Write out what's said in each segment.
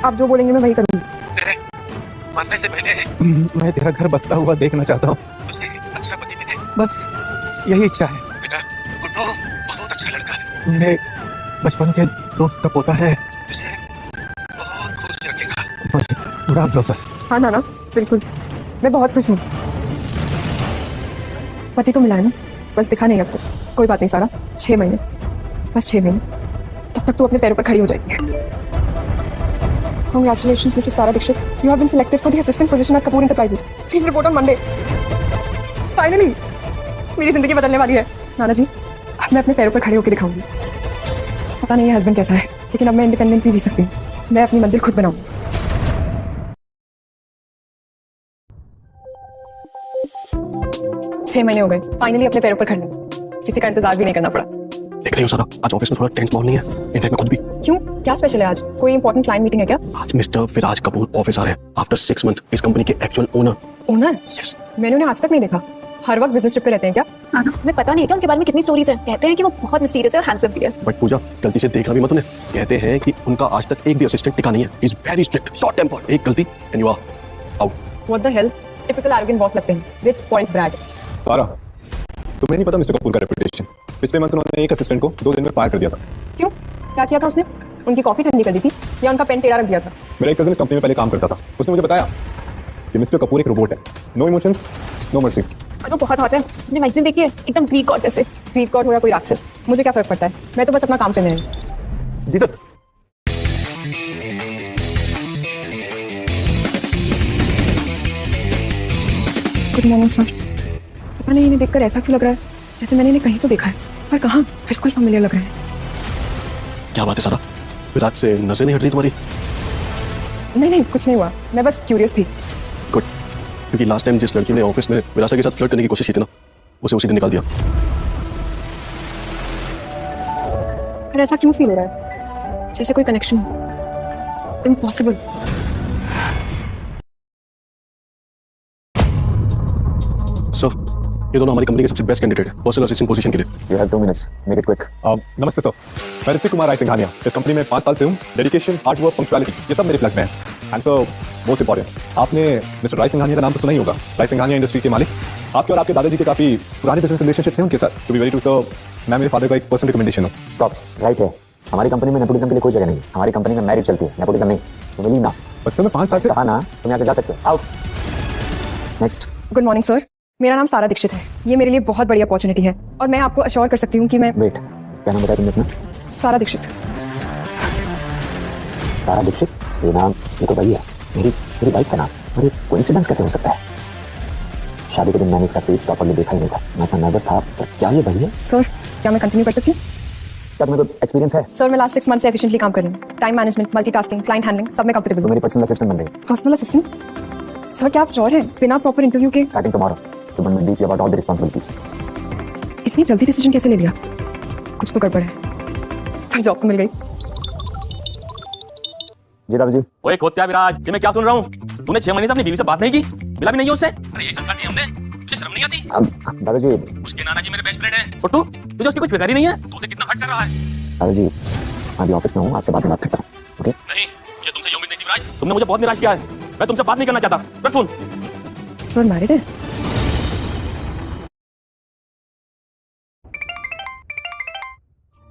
आप जो बोलेंगे मैं वही करूँगी। मरने से पहले मैं तेरा घर बसता हुआ देखना चाहता हूँ। मुझे अच्छा पति मिले, बस यही इच्छा है। बेटा गुड्डू बहुत अच्छा लड़का है, मेरे बचपन के दोस्त का पोता है, मुझे बहुत खुश रखेगा। पूरा भरोसा। हाँ नाना, बिल्कुल, मैं बहुत खुश हूँ। पति तो मिला है ना, बस दिखा नहीं अब तक। कोई बात नहीं सारा, 6 महीने, बस 6 महीने, तब तक तू अपने पैरों पर खड़ी हो जाएगी। Congratulations, Mrs. Sara Dixit. You have been selected for the assistant position at Kapoor Enterprises. Please report on Monday. Finally, मेरी जिंदगी बदलने वाली है। नाना जी, अब मैं अपने पैरों पर खड़े होकर दिखाऊंगी। पता नहीं है हस्बैंड कैसा है, लेकिन अब मैं इंडिपेंडेंटली जी सकती हूँ। मैं अपनी मंजिल खुद बनाऊंगी। 6 महीने हो गए, फाइनली अपने पैरों पर खड़े। किसी का इंतजार भी नहीं करना पड़ा। देख रही हो सारा, आज ऑफिस में थोड़ा टेंस माहौल नहीं है। इनफैक्ट मैं खुद भी। क्यों, क्या स्पेशल है आज? कोई इंपॉर्टेंट क्लाइंट मीटिंग है क्या? आज मिस्टर विराज कपूर ऑफिस आ रहे हैं। आफ्टर 6 मंथ इस कंपनी के एक्चुअल ओनर। ओनर? यस। मैंने उन्हें आज तक नहीं देखा। हर वक्त बिजनेस ट्रिप पे रहते हैं क्या? हमें पता नहीं है क्या उनके बारे में कितनी स्टोरीज हैं। कहते हैं कि वो बहुत मिस्टीरियस है और हैंडसम भी है। बट पूजा, गलती से देखना भी मत उन्हें। कहते हैं कि उनका आज तक एक भी असिस्टेंट टिका नहीं है। Is very strict, short tempered. एक गलती and you are out. What the hell, typical arrogant boss लगते हैं। Rich point Brad. सारा, तुम्हें नहीं पता मिस्टर कपूर का रेपुटेशन। पिछले मंथ उन्होंने एक असिस्टेंट को 2 दिन में फायर कर दिया था। क्यों, क्या किया था उसने? उनकी कॉफी ठंडी कर दी थी या उनका पेन टेढ़ा रख दिया था? मेरा एक कजन इस कंपनी में पहले काम करता था। उसने मुझे बताया कि मिस्टर कपूर एक रोबोट है। No emotions, no mercy. और वो बहुत हॉट है। अपने मैगजीन देखिए, एकदम ग्रीक गॉड जैसे। ग्रीक गॉड हो या कोई राक्षस, मुझे क्या फर्क पड़ता है? मैं तो बस अपना काम करने आई हूँ। जी सर। Good morning sir. पता नहीं इन्हें देखकर ऐसा क्यों लग रहा है जैसे मैंने इन्हें कहीं तो देखा है, पर कहाँ? बिल्कुल फैमिलियर लग रहे हैं। क्या बात है सारा, विराज से नजर नहीं हट रही तुम्हारी? नहीं, कुछ नहीं हुआ, मैं बस क्यूरियस थी। गुड, क्योंकि लास्ट टाइम जिस लड़की ने ऑफिस में विराज के साथ फ्लर्ट करने की कोशिश की थी ना, उसे उसी दिन निकाल दिया। पर ऐसा क्यों फील हो रहा है जैसे कोई कनेक्शन? इम्पॉसिबल। सर, ये दोनों हमारी कंपनी के सबसे बेस्ट कैंडिडेट है पर्सनल असिस्टेंट पोजीशन के लिए। You have 2 minutes. Make it quick. नमस्ते सर, मैं ऋतिक कुमार राय सिंघानिया। इस कंपनी में 5 साल से हूँ। डेडिकेशन, हार्ड वर्क, पंक्चुअलिटी, ये सब मेरे प्लग में है। एंड सर, मोस्ट इंपॉर्टेंट, आपने मिस्टर राय सिंघानिया का नाम तो सुना ही होगा। राय सिंघानिया इंडस्ट्री के मालिक। आपके और आपके दादाजी के काफी पुराने बिजनेस रिलेशनशिप थे उनके साथ। To be very true sir, मैं मेरे फादर का एक पर्सनल रिकमेंडेशन हूँ। स्टॉप, राइट है। हमारी कंपनी में नेपोटिज्म के लिए कोई जगह नहीं। हमारी कंपनी में मैरिज चलती है, नेपोटिज्म नहीं। तो मिली ना, बस सर मैं 5 साल से कहा ना, तुम यहाँ से जा सकते हो। Out. Next. Good morning sir, मेरा नाम सारा दीक्षित है। ये मेरे लिए बहुत बड़ी अपॉर्चुनिटी है और मैं आपको अश्योर कर सकती हूँ कि मैं। वेट, क्या नाम बताया तुमने अपना? सारा दीक्षित। सारा दीक्षित? ये नाम, ये तो वही है, मेरी वाइफ का नाम। और ये कोइंसिडेंस कैसे हो सकता है? शादी के दिन मैंने इसका फेस प्रॉपर्ली देखा ही नहीं था। मैं इतना नर्वस था। पर क्या ये वही है? सर, क्या मैं कंटिन्यू कर सकती हूँ? क्या तुम्हें कोई एक्सपीरियंस है? सर, मैं लास्ट 6 मंथ से एफिशिएंटली काम कर रही हूँ। Time management, multitasking, client handling, सब में कंफर्टेबल तुम हूँ। मेरी पर्सनल असिस्टेंट बन रही। Personal assistant? सर, क्या आप श्योर हैं? बिना प्रॉपर इंटरव्यू के? स्टार्टिंग टुमारो, तो मैं brief you about all the responsibilities. इतनी जल्दी डिसीजन कैसे ले लिया? कुछ तो गड़बड़ है। पर जॉब तो मिल गई। जी दादाजी। ओए खोत्या विराज, ये मैं क्या सुन रहा हूँ? तूने 6 महीने से अपनी बीवी से बात नहीं की, मिला भी नहीं उससे? अरे यही संस्कार दिए हमने, तुझे शर्म नहीं आती? दादाजी। उसके नाना जी मेरे बेस्ट फ्रेंड हैं। और तू, तुझे उसकी कुछ फिक्र ही नहीं है? तू उसे कितना हर्ट कर रहा है? दादाजी, मैं अभी ऑफिस में हूँ, आपसे बाद में बात करता हूँ। ओके? नहीं, ये तुमसे ये उम्मीद नहीं थी विराज। तुमने मुझे बहुत निराश किया है। मैं तुमसे बात नहीं करना चाहता। रख फोन। सर मैरिड है?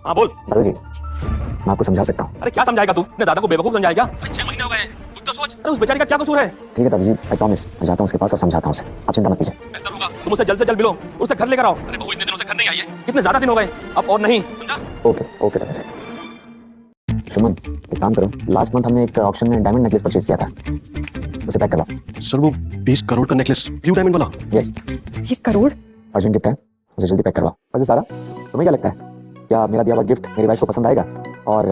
हाँ बोल। दादाजी, मैं आपको समझा सकता हूँ। अरे क्या समझाएगा तू? अपने दादा को बेवकूफ समझाएगा? 6 महीने हो गए, कुछ तो सोच। अरे उस बेचारी का क्या कसूर है? ठीक है दादाजी, आई प्रॉमिस, मैं जाता हूँ उसके पास और समझाता हूँ उसे। आप चिंता मत कीजिए। बेहतर होगा तुम उसे जल्द से जल्द मिलो, उसे घर लेकर आओ। अरे बहू इतने दिनों से घर नहीं आई है, कितने ज्यादा दिन हो गए, अब और नहीं, समझा? ओके ओके दादाजी। सुमन, एक काम करो, लास्ट मंथ हमने एक ऑक्शन में डायमंड नेकलेस परचेज किया था, उसे पैक करवाओ। सर, वो 20 करोड़ का नेकलेस, ब्लू डायमंड वाला? यस। 20 करोड़? अर्जेंट गिफ्ट है, उसे जल्दी पैक करवाओ। वैसे सारा, तुम्हें क्या लगता है, क्या मेरा दिया हुआ गिफ्ट मेरी वाइफ को पसंद आएगा? और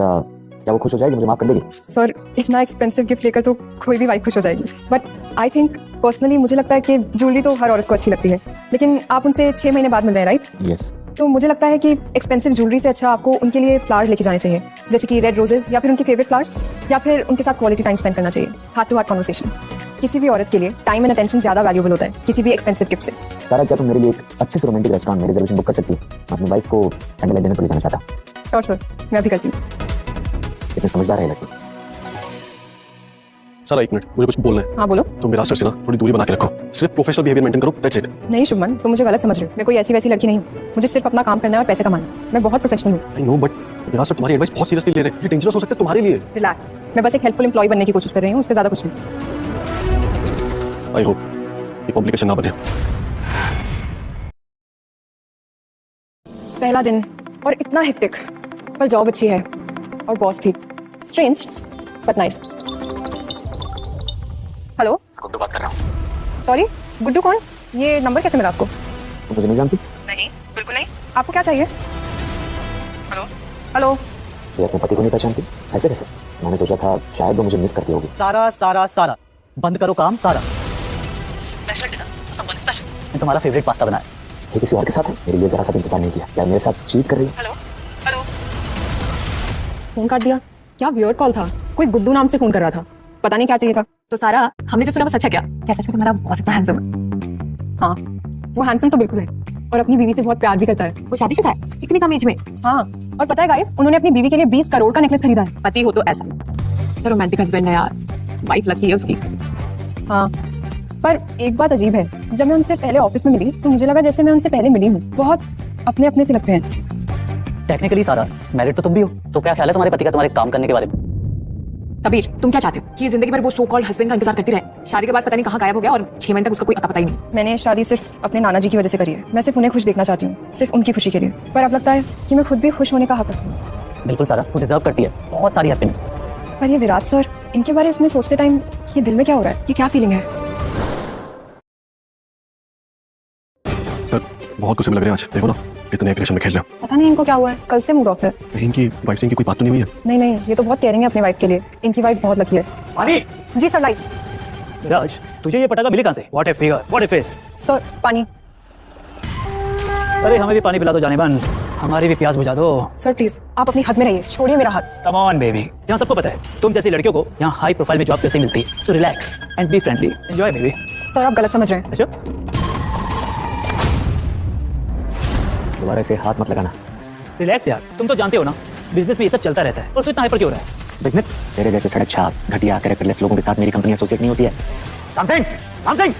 क्या वो खुश हो जाएगी, मुझे माफ कर देगी? सर, इतना एक्सपेंसिव गिफ्ट लेकर तो कोई भी वाइफ खुश हो जाएगी। बट आई थिंक पर्सनली मुझे लगता है कि ज्वेलरी तो हर औरत को अच्छी लगती है, लेकिन आप उनसे 6 महीने बाद मिल रहे हैं, राइट? यस। तो मुझे लगता है कि एक्सपेंसिव ज्वेलरी से अच्छा आपको उनके लिए फ्लावर्स लेके जाने चाहिए, जैसे कि रेड रोजेस या फिर उनके फेवरेट फ्लावर्स, या फिर उनके साथ क्वालिटी टाइम स्पेंड करना चाहिए, हार्ट टू हार्ट कन्वर्सेशन। किसी भी औरत के लिए टाइम एंड अटेंशन ज्यादा वैल्यूएबल होता है किसी भी एक्सपेंसिव गिफ्ट से। सारा, क्या तुम मेरे लिए एक अच्छे से रोमांटिक रेस्टोरेंट में रिजर्वेशन बुक कर सकती हो? मैं अपनी वाइफ को कैंडल डिनर पर ले जाना चाहता हूँ। श्योर सर, मैं भी करती हूँ। इतने समझदार है लड़की। सारा एक मिनट, मुझे कुछ बोलना है। हाँ बोलो। तुम विराज सर से ना थोड़ी दूरी बना के रखो, सिर्फ प्रोफेशनल बिहेवियर मेंटेन करो, दैट्स इट। नहीं शुभमन, तुम मुझे गलत समझ रहे हो। मैं कोई ऐसी वैसी लड़की नहीं हूँ। मुझे सिर्फ अपना काम करना है और पैसे कमाना है। मैं बहुत प्रोफेशनल हूँ। I know, but Viraj sir तुम्हारी एडवाइस बहुत सीरियसली ले रहे हैं। ये डेंजरस हो सकता है तुम्हारे लिए। रिलैक्स, मैं बस एक हेल्पफुल एम्प्लॉय बनने की कोशिश कर रही हूँ, उससे ज्यादा कुछ नहीं। आई होप ये कॉम्प्लिकेशन ना बने। पहला दिन और इतना हेक्टिक, पर जॉब अच्छी है और बॉस भी strange but nice. Hello, Guddu बात कर रहा हूँ। सॉरी, गुड्डू कौन? ये नंबर कैसे मिला आपको? तुम मुझे नहीं जानती? नहीं, बिल्कुल नहीं। आपको क्या चाहिए? Hello hello. ये अपने पति को नहीं पहचानती? ऐसे कैसे? मैंने सोचा था शायद वो मुझे मिस करती होगी। सारा सारा सारा बंद करो काम सारा। Special dinner, someone special. मैं तुम्हारा फेवरेट पास्ता बनाया। ये किसी और के साथ है? मेरे लिए जरा सा भी इंतजार नहीं किया। क्या मेरे साथ चीट कर रही है? Hello hello. फोन काट दिया। क्या वियर्ड कॉल था। कोई गुड्डू नाम से फोन कर रहा था, पता नहीं क्या चाहिए था। तो सारा, हमने जो सुना वो सच है क्या? क्या सच में तुम्हारा बॉस इतना हैंडसम है? हाँ, वो हैंडसम तो बिल्कुल है और अपनी बीवी से बहुत प्यार भी करता है। वो शादीशुदा है इतनी कम एज में? हाँ, और पता है गाइस, उन्होंने अपनी बीवी के लिए 20 करोड़ का नेकलेस खरीदा है। पति हो तो ऐसा तो रोमांटिक हस्बैंड है यार। वाइफ लकी है उसकी। हाँ, पर एक बात अजीब है, जब मैं उनसे पहले ऑफिस में मिली तो मुझे लगा जैसे मैं उनसे पहले मिली हूँ। बहुत अपने अपने से लगते हैं। टेक्निकली सारा मैरिड तो तुम भी हो, तो क्या ख्याल है तुम्हारे पति का तुम्हारे काम करने के बारे में? कबीर, तुम क्या चाहते हो कि ये जिंदगी भर वो सो कॉल्ड हस्बैंड का इंतजार करती रहे? शादी के बाद पता नहीं कहाँ गायब हो गया और 6 महीने तक उसका कोई अता पता ही नहीं। मैंने शादी सिर्फ अपने नाना जी की वजह से करी है। मैं सिर्फ उन्हें खुश देखना चाहती हूँ, सिर्फ उनकी खुशी के लिए। पर अब लगता है कि मैं खुद भी खुश होने का हक रखती हूँ। बिल्कुल सारा, तू डिजर्व करती है बहुत सारी हैप्पीनेस। पर ये विराट सर, इनके बारे में सोचते टाइम ये दिल में क्या हो रहा है? ये क्या फीलिंग है? सर बहुत गुस्से में लग रहे हैं आज, देखो ना कितने एग्रेशन में खेल रहे हो। पता नहीं इनको क्या हुआ है, कल से मूड ऑफ है। कहीं इनकी वाइफ से इनकी कोई बात तो नहीं हुई है? नहीं नहीं, ये तो बहुत केयरिंग है अपनी वाइफ के लिए। इनकी वाइफ बहुत लकी है। पानी। जी सर, लाइक। राज, तुझे ये पटाखा मिले कहाँ से? What a figure, what A face. Sir पानी। अरे हमें भी पानी पिला दो जानेमन, हमारी भी प्यास बुझा दो। सर प्लीज, आप अपनी हद में रहिए, छोड़िए मेरा हाथ। कम ऑन बेबी, यहाँ सबको पता है तुम जैसी लड़कियों को यहाँ हाई प्रोफाइल में जॉब कैसे मिलती है। So relax and be friendly, enjoy baby. Sir आप गलत समझ रहे हैं। अच्छा, दोबारा इसे हाथ मत लगाना। रिलैक्स यार, तुम तो जानते हो ना बिजनेस में ये सब चलता रहता है, और तो इतना हाइपर क्यों हो रहा है? बिजनेस? तेरे जैसे सड़क छाप, घटिया, कैरेक्टरलेस लोगों के साथ मेरी कंपनी एसोसिएट नहीं होती है। रामसिंह,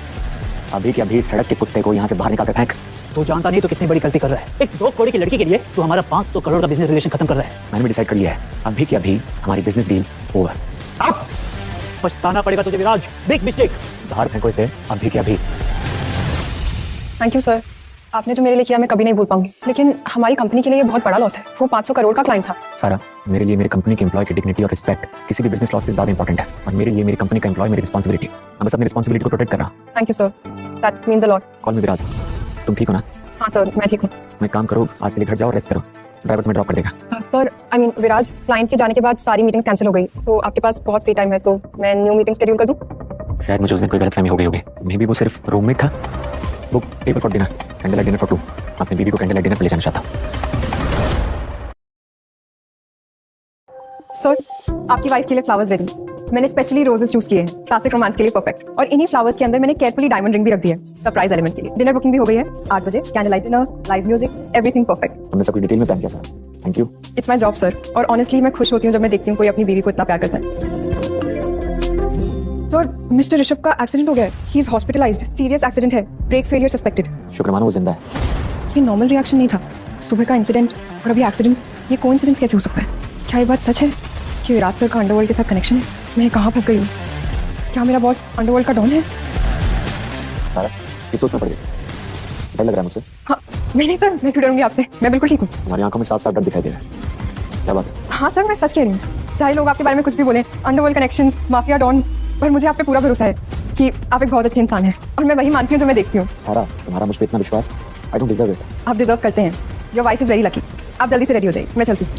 अभी के अभी सड़क के कुत्ते को यहाँ से बाहर निकाल कर फेंक। तू जानता नहीं तो कितनी बड़ी गलती कर रहा है। एक 2 करोड़ की लड़की के लिए तू हमारा 500 करोड़ का बिजनेस रिलेशन खत्म कर रहा है। मैंने भी डिसाइड कर लिया है, अभी के अभी हमारी बिजनेस डील ओवर। पछताना पड़ेगा तुझे विराज, बिग मिस्टेक। बाहर फेंको इसे अभी के अभी। थैंक यू सर, आपने जो मेरे लिए किया मैं कभी नहीं भूल पाऊंगी। लेकिन हमारी कंपनी के लिए ये बहुत बड़ा लॉस है। वो 500 करोड़ का क्लाइंट था। सारा, मेरे लिए मेरी कंपनी के एम्प्लॉय की डिग्निटी और रिस्पेक्ट किसी भी बिजनेस लॉस से ज्यादा इंपॉर्टेंट है। और मेरे लिए मेरी कंपनी का एम्प्लॉय मेरी रिस्पांसिबिलिटी। मैं बस अपनी रिस्पांसिबिलिटी को प्रोटेक्ट कर रहा हूँ। Thank you sir, that means a lot. Call में विराज, तुम ठीक हो ना? हाँ सर, मैं ठीक हूँ। मैं काम करो, आज के लिए घर जाओ, रेस्ट करो, ड्राइवर तुम्हें ड्रॉप कर देगा। Sir I mean Viraj, client के जाने के बाद सारी मीटिंग्स कैंसिल हो गई, तो आपके पास बहुत फ्री टाइम है, तो मैं न्यू मीटिंग शेड्यूल कर दूँ? शायद मुझे उस दिन कोई गलतफहमी हो गई होगी। मे बी वो सिर्फ रूममेट था। Book table for dinner, candle light dinner for 2। अपनी बीवी को कैंडल लाइट डिनर पे ले जाना चाहता हूँ। सर आपकी वाइफ के लिए फ्लावर्स रेडी। मैंने स्पेशली रोजेस चूज किए हैं, क्लासिक रोमांस के लिए परफेक्ट। और इन्हीं फ्लावर्स के अंदर मैंने केयरफुली डायमंड रिंग भी रख दी है सरप्राइज एलिमेंट के लिए। डिनर बुकिंग भी हो गई है 8 बजे, candle light dinner, live music, everything perfect. तुमने सब कुछ डिटेल में प्लान किया sir, thank you. It's my job sir, और ऑनेस्टली मैं खुश होती हूँ जब मैं देखती हूँ कोई अपनी बीवी को इतना प्यार करता है। सर मिस्टर ऋषभ का एक्सीडेंट हो गया है, he is hospitalised, serious accident है, ब्रेक फेलियर सस्पेक्टेड। शुक्र मानो वो जिंदा है। ये नॉर्मल रिएक्शन नहीं था। सुबह का इंसिडेंट और अभी एक्सीडेंट, ये कोइंसिडेंस कैसे हो सकता है? क्या ये बात सच है कि विराट सर का अंडरवर्ल्ड के साथ कनेक्शन है? मैं कहाँ फंस गई हूँ? क्या मेरा बॉस अंडरवर्ल्ड का डॉन है? सारा, ये सोच में पड़ गई। डर लग रहा है मुझसे? हाँ नहीं सर, मैं क्यों डरूंगी आपसे, मैं बिल्कुल ठीक हूँ। तुम्हारी आंखों में साफ साफ डर दिखाई दे रहा है, क्या बात है? हाँ सर, मैं सच कह रही हूँ। चाहे लोग आपके बारे में कुछ भी बोले, अंडरवर्ल्ड कनेक्शंस, माफिया डॉन, पर मुझे आप पे पूरा भरोसा है कि आप एक बहुत अच्छे इंसान हैं, और मैं वही मानती हूँ जो मैं देखती हूँ। सारा, तुम्हारा मुझ पे इतना विश्वास, आई डोंट डिजर्व इट। आप डिजर्व करते हैं। Your wife is very lucky. आप जल्दी से रेडी हो जाइए, मैं चलती हूँ।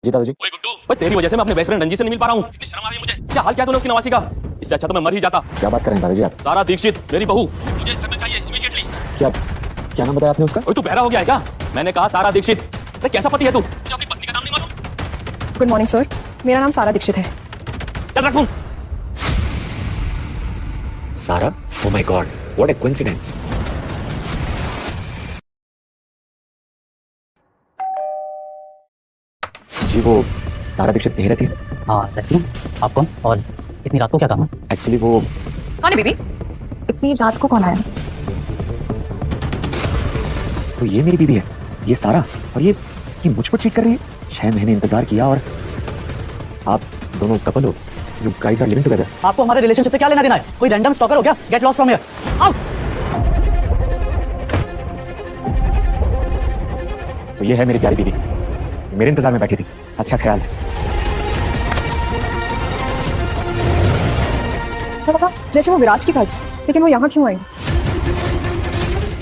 जी दादाजी। ओए गुड्डू, भाई तेरी वजह से मैं अपने बेस्ट फ्रेंड रंजीत से नहीं मिल पा रहा हूँ। इतनी शर्म आ रही है मुझे। क्या हाल क्या तूने उसकी नवासी का? इससे अच्छा तो मैं मर ही जाता। क्या बात कर रहे हैं दादाजी आप? सारा दीक्षित मेरी बहू, मुझे इस घर में चाहिए इमीडिएटली। क्या क्या नाम बताया आपने उसका? ओए तू बहरा हो गया है क्या? मैंने कहा सारा दीक्षित। अरे कैसा पति है तू? तुझे अपनी पत्नी का नाम नहीं मालूम? गुड मॉर्निंग सर, मेरा नाम सारा दीक्षित है। चल रख phone. Sara, oh my God, what a coincidence. जी वो सारा दीक्षित यही रहती है? हाँ रहती हूँ। आप कौन और इतनी रात को क्या काम है? एक्चुअली वो कौन है बेबी? इतनी रात को कौन आया? तो ये मेरी बीवी है, ये सारा, और ये मुझ पर चीट कर रही है। 6 महीने इंतजार किया और आप दोनों कपल हो, you guys are living together. आपको हमारे रिलेशनशिप से क्या लेना देना है? कोई रैंडम स्टॉकर हो क्या? Get lost from here, out. तो ये है मेरी प्यारी बीवी, मेरे इंतजार में बैठी थी। अच्छा ख्याल है। तो लगा जैसे वो विराज की काज, लेकिन वो यहाँ क्यों आई?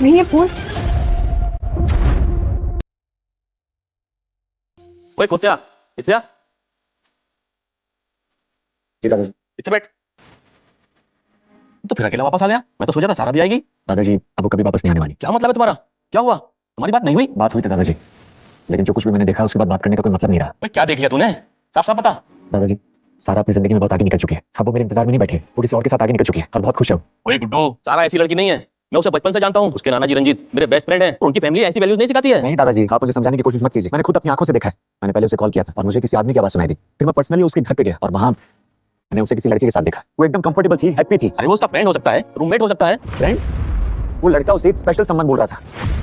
नहीं ये फोन। ओए कुत्ता, इत्या जी दादाजी। इत्ते बैठ। तो फिर अकेला वापस आ गया? मैं तो सोचा था सारा भी आएगी। दादाजी अब वो कभी वापस नहीं आने वाली। क्या मतलब है तुम्हारा? क्या हुआ? तुम्हारी बात नहीं हुई? बात हुई थी दादाजी, लेकिन जो कुछ भी मैंने देखा उसके बाद बात करने का कोई मतलब नहीं रहा। ओए क्या देख लिया तूने? साफ साफ बता। दादाजी सारा अपनी जिंदगी में बहुत आगे निकल चुकी है। अब वो मेरे इंतजार में नहीं बैठी है, वो किसी और के साथ आगे निकल चुकी है और बहुत खुश है। ओए गुड्डू, सारा ऐसी लड़की नहीं है। मैं उसे बचपन से जानता हूँ। उसके नाना जी रंजीत मेरे बेस्ट फ्रेंड हैं। उनकी फैमिली ऐसी वैल्यूज नहीं सिखाती है। नहीं दादाजी, आप मुझे समझाने की कोशिश मत कीजिए। मैंने खुद अपनी आंखों से देखा है। मैंने पहले उसे कॉल किया था और मुझे किसी आदमी की आवाज सुनाई दी। फिर मैं पर्सनली उसके घर पे गया और वहां मैंने उसे किसी लड़के के साथ देखा। वो एकदम कंफर्टेबल थी, हैप्पी थी। अरे वो उसका फ्रेंड हो सकता है, रूममेट हो सकता है। फ्रेंड? वो लड़का उसे एक स्पेशल सम्मान बोल रहा था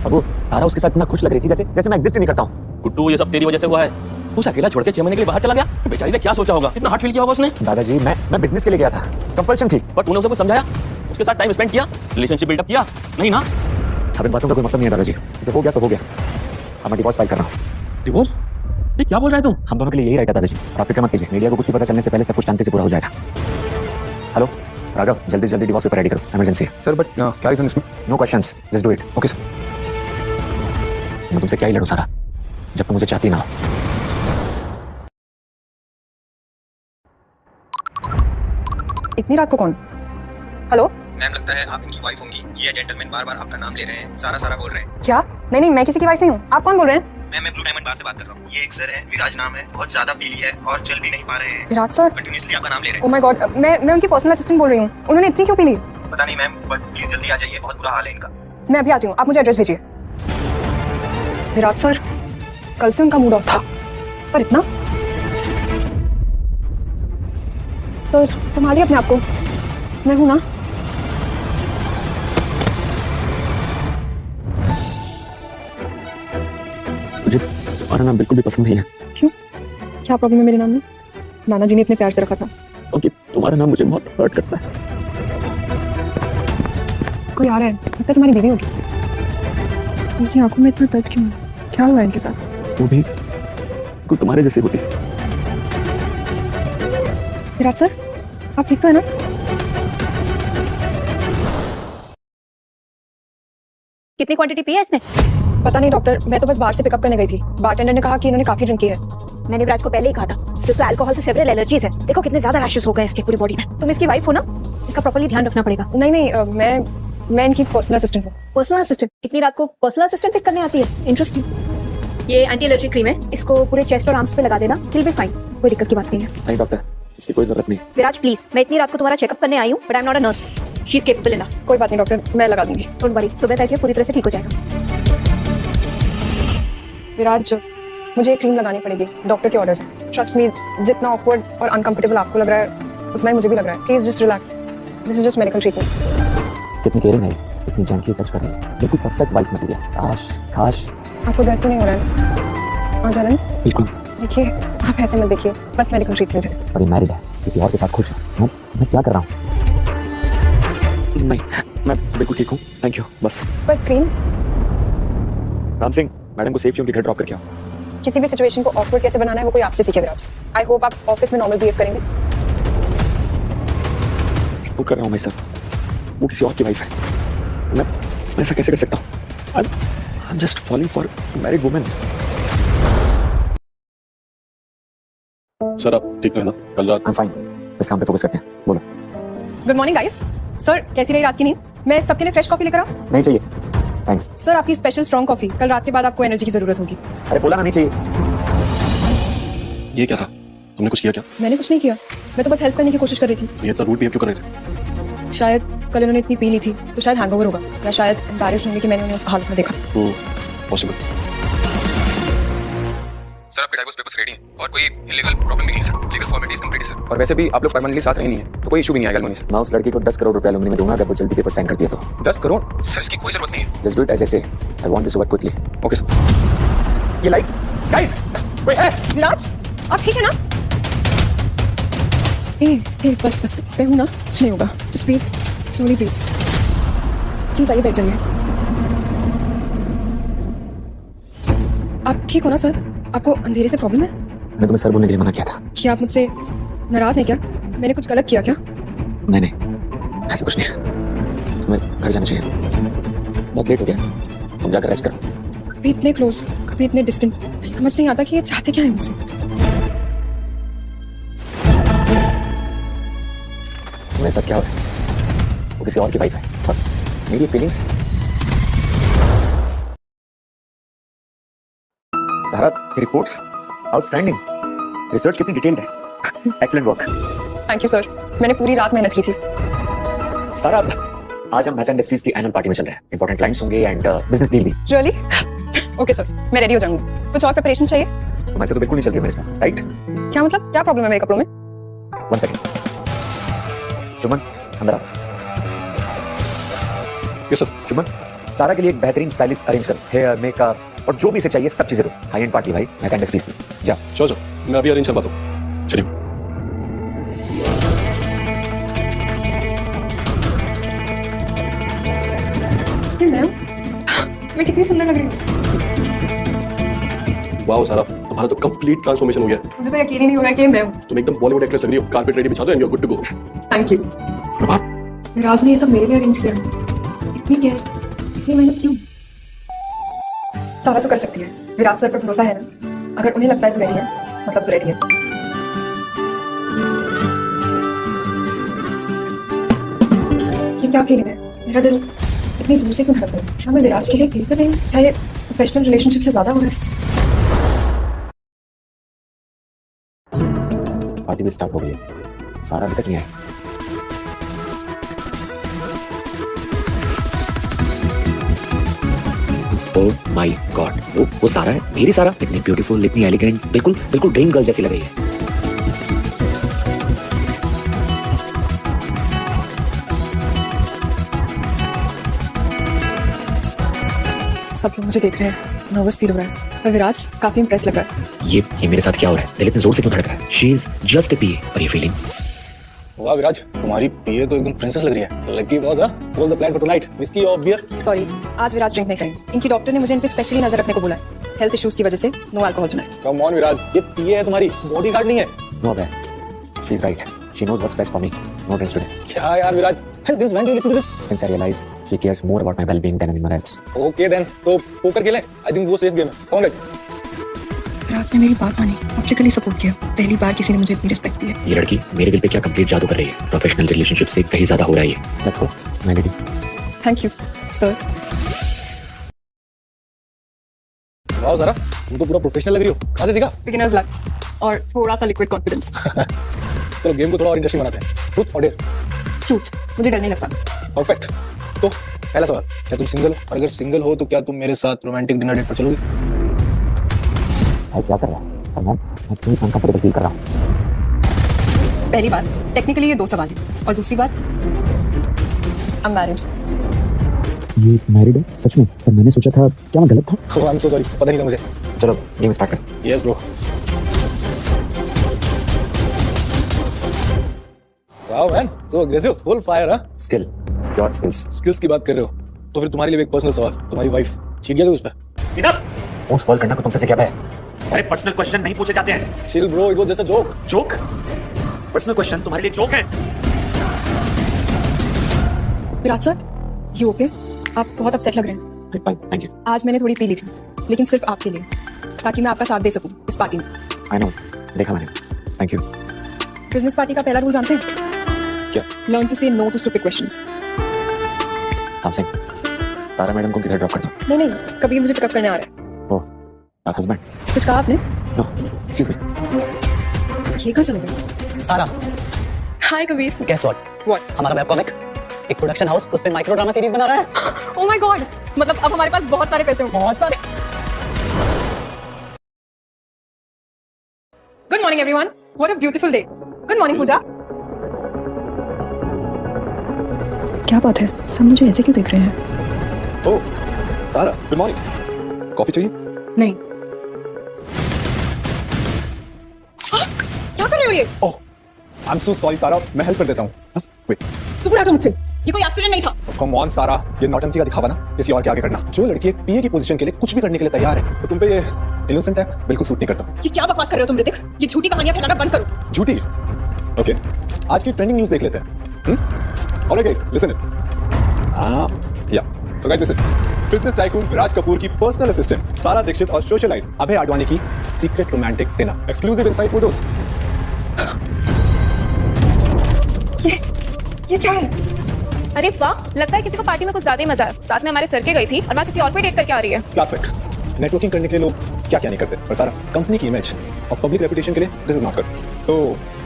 और वो तारा उसके साथ इतना खुश लग रही थी जैसे जैसे मैं एग्जिस्ट नहीं करता हूँ। गुड्डू, ये सब तेरी वजह से हुआ है। उसे अकेला छोड़ के 6 महीने के लिए बाहर चला गया। बेचारी ने क्या सोचा होगा? कितना हार्ट फील किया होगा उसने। दादाजी मैं बिजनेस के लिए गया था, कंपल्शन थी। पर तूने उसे कुछ समझाया? उसके साथ टाइम स्पेंड किया? रिलेशनशिप बिल्डअप किया? नहीं ना? अब इन बातों का कोई मतलब नहीं है दादाजी। जो हो गया तो हो गया। अब मैं डिवोर्स फाइल कर रहा हूँ। डिवोर्स? ये क्या बोल रहा है तू? हम दोनों के लिए यही रहेगा दादाजी। और आप फिक्र मत कीजिए, मीडिया को कुछ भी पता चलने से पहले सब कुछ शांति से पूरा हो जाएगा। हेलो राघव, जल्दी जल्दी डिवोर्स पेपर रेडी करो, इमरजेंसी है। सर बट क्या रीजन इसमें? No questions, just do it. Okay sir. मैं तुमसे क्या ही लड़ूं सारा, जब तुम मुझे चाहती ना हो। इतनी रात को कौन? हेलो मैम लगता है आप इनकी वाइफ होंगी। ये जेंटलमैन बार बार आपका नाम ले रहे हैं। सारा सारा बोल रहे हैं। क्या? नहीं मैं किसी की वाइफ नहीं हूँ। आप कौन बोल रहे हैं? मैं ब्लू डायमंड बार से बात कर रहा हूँ। ये एक सर है, विराज नाम है, बहुत ज्यादा पीली है और चल भी नहीं पा रहे हैं। विराज सर? कंटिन्यूअसली आपका नाम ले रहे ओह माय गॉड, मैं उनकी पर्सनल असिस्टेंट बोल रही हूँ। उन्होंने इतनी क्यों पी ली? हैं। पता नहीं मैम, बट प्लीज जल्दी आ जाइए, बहुत बुरा हाल है इनका। मैं अभी आती हूँ, आप मुझे एड्रेस भेजिए। विराज सर, कल से उनका मूड ऑफ था, पर इतना तो संभालिए अपने आप को। मैं हूं ना। मुझे तुम्हारा नाम बिल्कुल भी पसंद नहीं है। क्यों? क्या प्रॉब्लम है मेरे नाम में? नाना जी ने इतने प्यार से रखा था। क्योंकि तुम्हारा नाम मुझे बहुत हर्ट करता है। कोई आ रहा है, लगता है तुम्हारी बीवी होगी। उनकी आंखों में इतना दर्द क्यों है? क्या हुआ है इनके साथ? वो भी कोई तुम्हारे जैसे होती। विराज सर, आप ठीक तो है ना? कितनी क्वांटिटी पी है इसने? पता नहीं डॉक्टर, मैं तो बस बाहर से पिकअप करने गई थी। बारटेंडर ने कहा कि इन्होंने काफी ड्रिंक की है। मैंने विराज को पहले ही कहा था कि इसको अल्कोहल से सेवरल एलर्जीज है। देखो कितने ज्यादा रैशेस हो गए इसके पूरी बॉडी में। तुम इसकी वाइफ हो ना, इसका प्रॉपर्ली ध्यान रखना पड़ेगा। नहीं, मैं इनकी पर्सनल असिस्टेंट हूँ। Personal assistant? इतनी रात को पर्सनल असिस्टेंट पिक करने आती है? इंटरेस्टिंग। ये एंटी एलर्जी क्रीम है, इसको पूरे चेस्ट और आर्म्स पे लगा देना, विल बी फाइन। कोई दिक्कत की बात नहीं है। नहीं डॉक्टर, इसकी कोई जरूरत नहीं। विराज प्लीज, मैं इतनी रात को तुम्हारा चेकअप करने आई हूँ, but I am not a nurse. She is capable enough. कोई बात नहीं डॉक्टर, मैं लगा दूंगी। डोंट वरी, सुबह तक ये पूरी तरह से ठीक हो जाएगा। विराज, मुझे एक क्रीम लगानी पड़ेगी डॉक्टर के ऑर्डर से। ट्रस्ट मी, जितना ऑकवर्ड और अनकंफर्टेबल आपको लग रहा है उतना ही मुझे भी लग रहा है। Please just relax, this is just medical treatment. कितनी केयरिंग है, इतनी जेंटली टच कर रही है, बिल्कुल परफेक्ट वाइफ मटेरियल। काश काश। आपको दर्द तो नहीं हो रहा है? आ जा रहे हैं? बिल्कुल। देखिए, आप ऐसे मत देखिए, बस मेडिकल ट्रीटमेंट है। और ये मैरिड है, किसी और के साथ खुश है। मैं क्या कर रहा हूँ? नहीं, मैं बिल्कुल ठीक हूँ, थैंक यू। बस पर क्रीम? राम सिंह, मैडम को सेफ उनके घर ड्रॉप करके आओ। किसी भी सिचुएशन को ऑकवर्ड कैसे बनाना है वो कोई आपसे सीखे विराज। आई होप आप ऑफिस में नॉर्मल बिहेव करेंगे। वो कर रहा हूँ मैं सर, वो किसी और की वाइफ है। मैं ऐसा कैसे कर सकता हूँ? I'm just falling for married women. Sir आप ठीक है ना? कल रात I'm fine. इस काम पे फोकस करते हैं, बोलो। Good morning guys. सर, कैसी रही रात की नींद? मैं सबके लिए फ्रेश कॉफी लेकर आऊं? नहीं चाहिए, थैंक्स। सर, आपकी स्पेशल स्ट्रॉन्ग कॉफी। कल रात के बाद आपको एनर्जी की जरूरत होगी। अरे बोला ना नहीं चाहिए। ये क्या था? तुमने कुछ किया क्या? मैंने कुछ नहीं किया, मैं तो बस हेल्प करने की कोशिश कर रही थी। तो ये इतना रूड बिहेव क्यों कर रहे थे? शायद कल उन्होंने इतनी पी ली थी तो शायद हैंगओवर होगा, या शायद एम्बैरेस्ड होंगे कि मैंने उन्हें उस हालत में देखा। पॉसिबल। सर आपके डाइवोर्स पेपर्स रेडी हैं और कोई इलीगल प्रॉब्लम नहीं है सर। लीगल फॉर्मेलिटीज कंप्लीट है सर। और वैसे भी आप लोग परमानेंटली साथ रहे नहीं है तो कोई इशू भी नहीं आएगा एलिमनी से। मैं उस लड़की को 10 करोड़ रुपए एलुमनी में दूंगा अगर वो जल्दी पेपर साइन कर दिया तो। 10 करोड़? सर इसकी कोई जरूरत नहीं है। Just do it as I say. I want this over quickly. Okay sir. ये लाइट गाइस कोई है? विराज आप ठीक है ना? ए बस मैं हूं ना, कुछ नहीं होगा। Just breathe slowly breathe. Please आइए बैठ जाइए। आप ठीक हो ना सर? आपको अंधेरे से प्रॉब्लम है? मैंने तुम्हें सर बोलने के लिए मना किया था। कि आप मुझसे नाराज हैं क्या? मैंने कुछ गलत किया क्या? नहीं ऐसा कुछ नहीं है। तुम्हें घर जाना चाहिए, बहुत लेट हो गया। तुम जाकर रेस्ट करो। कभी इतने क्लोज कभी इतने डिस्टेंट, समझ नहीं आता कि ये चाहते क्या है मुझसे। तुम्हें साथ क्या हो रहा है? वो किसी और की वाइफ है और मेरी फीलिंग्स। सारा रिपोर्ट्स आउटस्टैंडिंग, रिसर्च कितनी डिटेल्ड है। Excellent work. Thank you sir, मैंने पूरी रात मेहनत की थी। सारा आज हम मैच इंडस्ट्रीज की एनुअल पार्टी में चल रहे हैं। इंपॉर्टेंट क्लाइंट्स होंगे एंड बिजनेस डील भी। रियली? ओके सर, मैं रेडी हो जाऊंगी। कुछ और प्रिपरेशन चाहिए? वैसे तो बिल्कुल नहीं चल रही मेरे साथ, राइट? क्या मतलब? क्या प्रॉब्लम है मेरे कपड़ों में? 1 सेकंड। सुमन अंदर आओ। Yes sir. सुमन सारा के लिए एक बेहतरीन स्टाइलिस्ट अरेंज कर। हेयर मेकअप और जो भी इसे चाहिए सब चीजें दो। हाई एंड पार्टी भाई, मैच इंडस्ट्रीज में। जा श्योर मैं अभी अरेंज करवाता हूँ। चलिए। मैं कितनी सुंदर लग रही हूँ। वाओ सारा, तुम्हारा तो कंप्लीट ट्रांसफॉर्मेशन हो गया। मुझे तो यकीन ही नहीं हो रहा कि मैं हूँ। तुम एकदम बॉलीवुड एक्ट्रेस लग रही हो। कारपेट रेडी बिछा दो and you are good to go. Thank you. Viraj ने ये सब मेरे लिए अरेंज किया। इतनी केयर, इतनी मेहनत क्यों? सारा तो कर सकती है। विराज सर पर भरोसा है ना? अगर उन्हें लगता है तो रेडी है, मतलब तो रेडी है। ये क्या फीलिंग है? मेरा दिल इतनी जोर से क्यों धड़क रहा है? क्या मैं विराज के लिए फील कर रही हूँ? क्या ये प्रोफेशनल रिलेशनशिप से ज्यादा हो रहा है? पार्टी भी स्टार्ट हो गई है। सारा अभी तक नहीं आया। ओह माय गॉड, वो सारा है, मेरी सारा। इतनी ब्यूटीफुल, इतनी एलिगेंट, बिल्कुल ड्रीम गर्ल जैसी लग रही है। सब लोग मुझे देख रहे हैं, नर्वस फील हो रहा है। पर विराज काफी इंप्रेस लग रहा है। ये मेरे साथ क्या हो रहा है? दिल इतने जोर से क्यों धड़क रहा है? शी इज जस्ट अ पीए, और ये फीलिंग। वाह विराज, तुम्हारी पीए तो एकदम प्रिंसेस लग रही है। Lucky boss. What's the plan for tonight? Whisky और बियर? सॉरी, आज विराज ड्रिंक नहीं करेंगे। इनकी डॉक्टर ने मुझे इन पे स्पेशली नजर रखने को बोला है। हेल्थ इश्यूज की वजह से no alcohol tonight. Come on Viraj, ये पीए है तुम्हारी, बॉडीगार्ड नहीं है। No bae, she is right. She knows what's best for me. No drinks today. क्या यार Viraj, since when do you listen to this? Since I realize she cares more about my well-being than anyone else. Okay then, तो poker खेलें। I think वो safe game है। कौन है? विराज ने मेरी बात मानी, पब्लिकली सपोर्ट किया। पहली बार किसी ने मुझे इतनी रिस्पेक्ट दी है। ये लड़की मेरे दिल पे क्या कंप्लीट जादू कर रही है। प्रोफेशनल रिलेशनशिप से कहीं ज्यादा हो रहा है ये। Let's go my lady. Thank you sir. वाह सारा, तुम तो पूरा प्रोफेशनल लग रही हो। कहाँ से सीखा? बिगिनर्स लक और थोड़ा सा लिक्विड कॉन्फिडेंस। चलो गेम को थोड़ा और इंटरेस्टिंग बनाते हैं। ट्रूथ और डेयर? ट्रूथ, मुझे डर नहीं लगता। परफेक्ट। तो पहला सवाल, क्या तुम सिंगल हो? और अगर सिंगल हो तो क्या तुम मेरे साथ रोमांटिक डिनर डेट पर चलोगी? भाई क्या कर रहा है? और मैं क्यों अनकंफर्टेबल फील कर रहा हूँ? पहली बात, टेक्निकली ये 2 सवाल है। और दूसरी बात, आई एम मैरिड। ये मैरिड है सच में? पर मैंने सोचा था, क्या मैं गलत था? ओह आई एम सो सॉरी, पता नहीं था मुझे। चलो गेम स्टार्ट करते हैं। Yes bro. वाओ मैन, सो अग्रेसिव, फुल फायर। हां, स्किल, योर स्किल्स। स्किल्स की बात कर रहे हो तो फिर तुम्हारे लिए एक पर्सनल सवाल। तुम्हारी वाइफ चीट गया उस पे? फोन स्पॉइल करना को तुमसे से क्या है? अरे पर्सनल क्वेश्चन नहीं पूछे जाते हैं। Chill bro, it was just a joke. Joke? Personal question तुम्हारे लिए जोक है? विराज सर, यू ओके? आप बहुत अपसेट लग रहे हैं। Fine, thank you. आज मैंने थोड़ी पी ली थी, लेकिन सिर्फ आपके लिए, ताकि मैं आपका साथ दे सकूं इस पार्टी में। आई नो, देखा मैंने। Thank you. बिजनेस पार्टी का पहला रूल जानते हैं? क्या? लर्न टू से नो टू स्टूपिड क्वेश्चंस। काम सिंह, तारा मैडम को किधर ड्रॉप करता? नहीं, कभी मुझे पिकअप करने आ रहा है। ओह, आप हस्बैंड? कुछ कहा आपने? No, excuse me. ये कहाँ चले गए? Sara, hi Kabir. guess what? What? हमारा वेब कॉमिक एक प्रोडक्शन हाउस उस पे माइक्रो ड्रामा सीरीज बना रहा है। Oh my God! मतलब अब हमारे पास बहुत सारे पैसे होंगे। बहुत सारे। morning, everyone. What a beautiful day. Good morning, Pooja. क्या बात है? सब मुझे ऐसे क्यों देख रहे हैं? ओह सारा, गुड मॉर्निंग। कॉफी चाहिए? नहीं। क्या कर रहे हो ये? ओह आई एम सो सॉरी सारा, मैं हेल्प कर देता हूँ। वेट, तू पूरा मुझसे। ये कोई एक्सीडेंट नहीं था। कम ऑन सारा, ये नौटंकी का दिखावा ना किसी और के आगे करना। जो लड़की पीए की पोजीशन के लिए कुछ भी करने के लिए तैयार है, तो तुम पे ये इनोसेंट एक्ट बिल्कुल सूट नहीं करता। ये क्या बकवास कर रहे हो तुम ऋतिक? ये झूठी कहानियां फैलाना बंद करो। झूठी? ओके, आज की ट्रेंडिंग न्यूज़ देख लेते हैं। Alright guys, listen it. Yeah so guys listen. Business tycoon Raj Kapoor की पर्सनल असिस्टेंट सारा दीक्षित और सोशलाइट अभय आडवाणी की secret romantic dinner, exclusive inside photos. ये क्या है? अरे वाह, लगता है किसी को पार्टी में कुछ ज्यादा ही मजा है। साथ में हमारे सर के गई थी और वहाँ किसी और को डेट करके आ रही है। क्लासिक। नेटवर्किंग करने के लिए लोग क्या क्या नहीं करते, पर सारा कंपनी की इमेज और पब्लिक रेपुटेशन के लिए दिस इज नॉट गुड। तो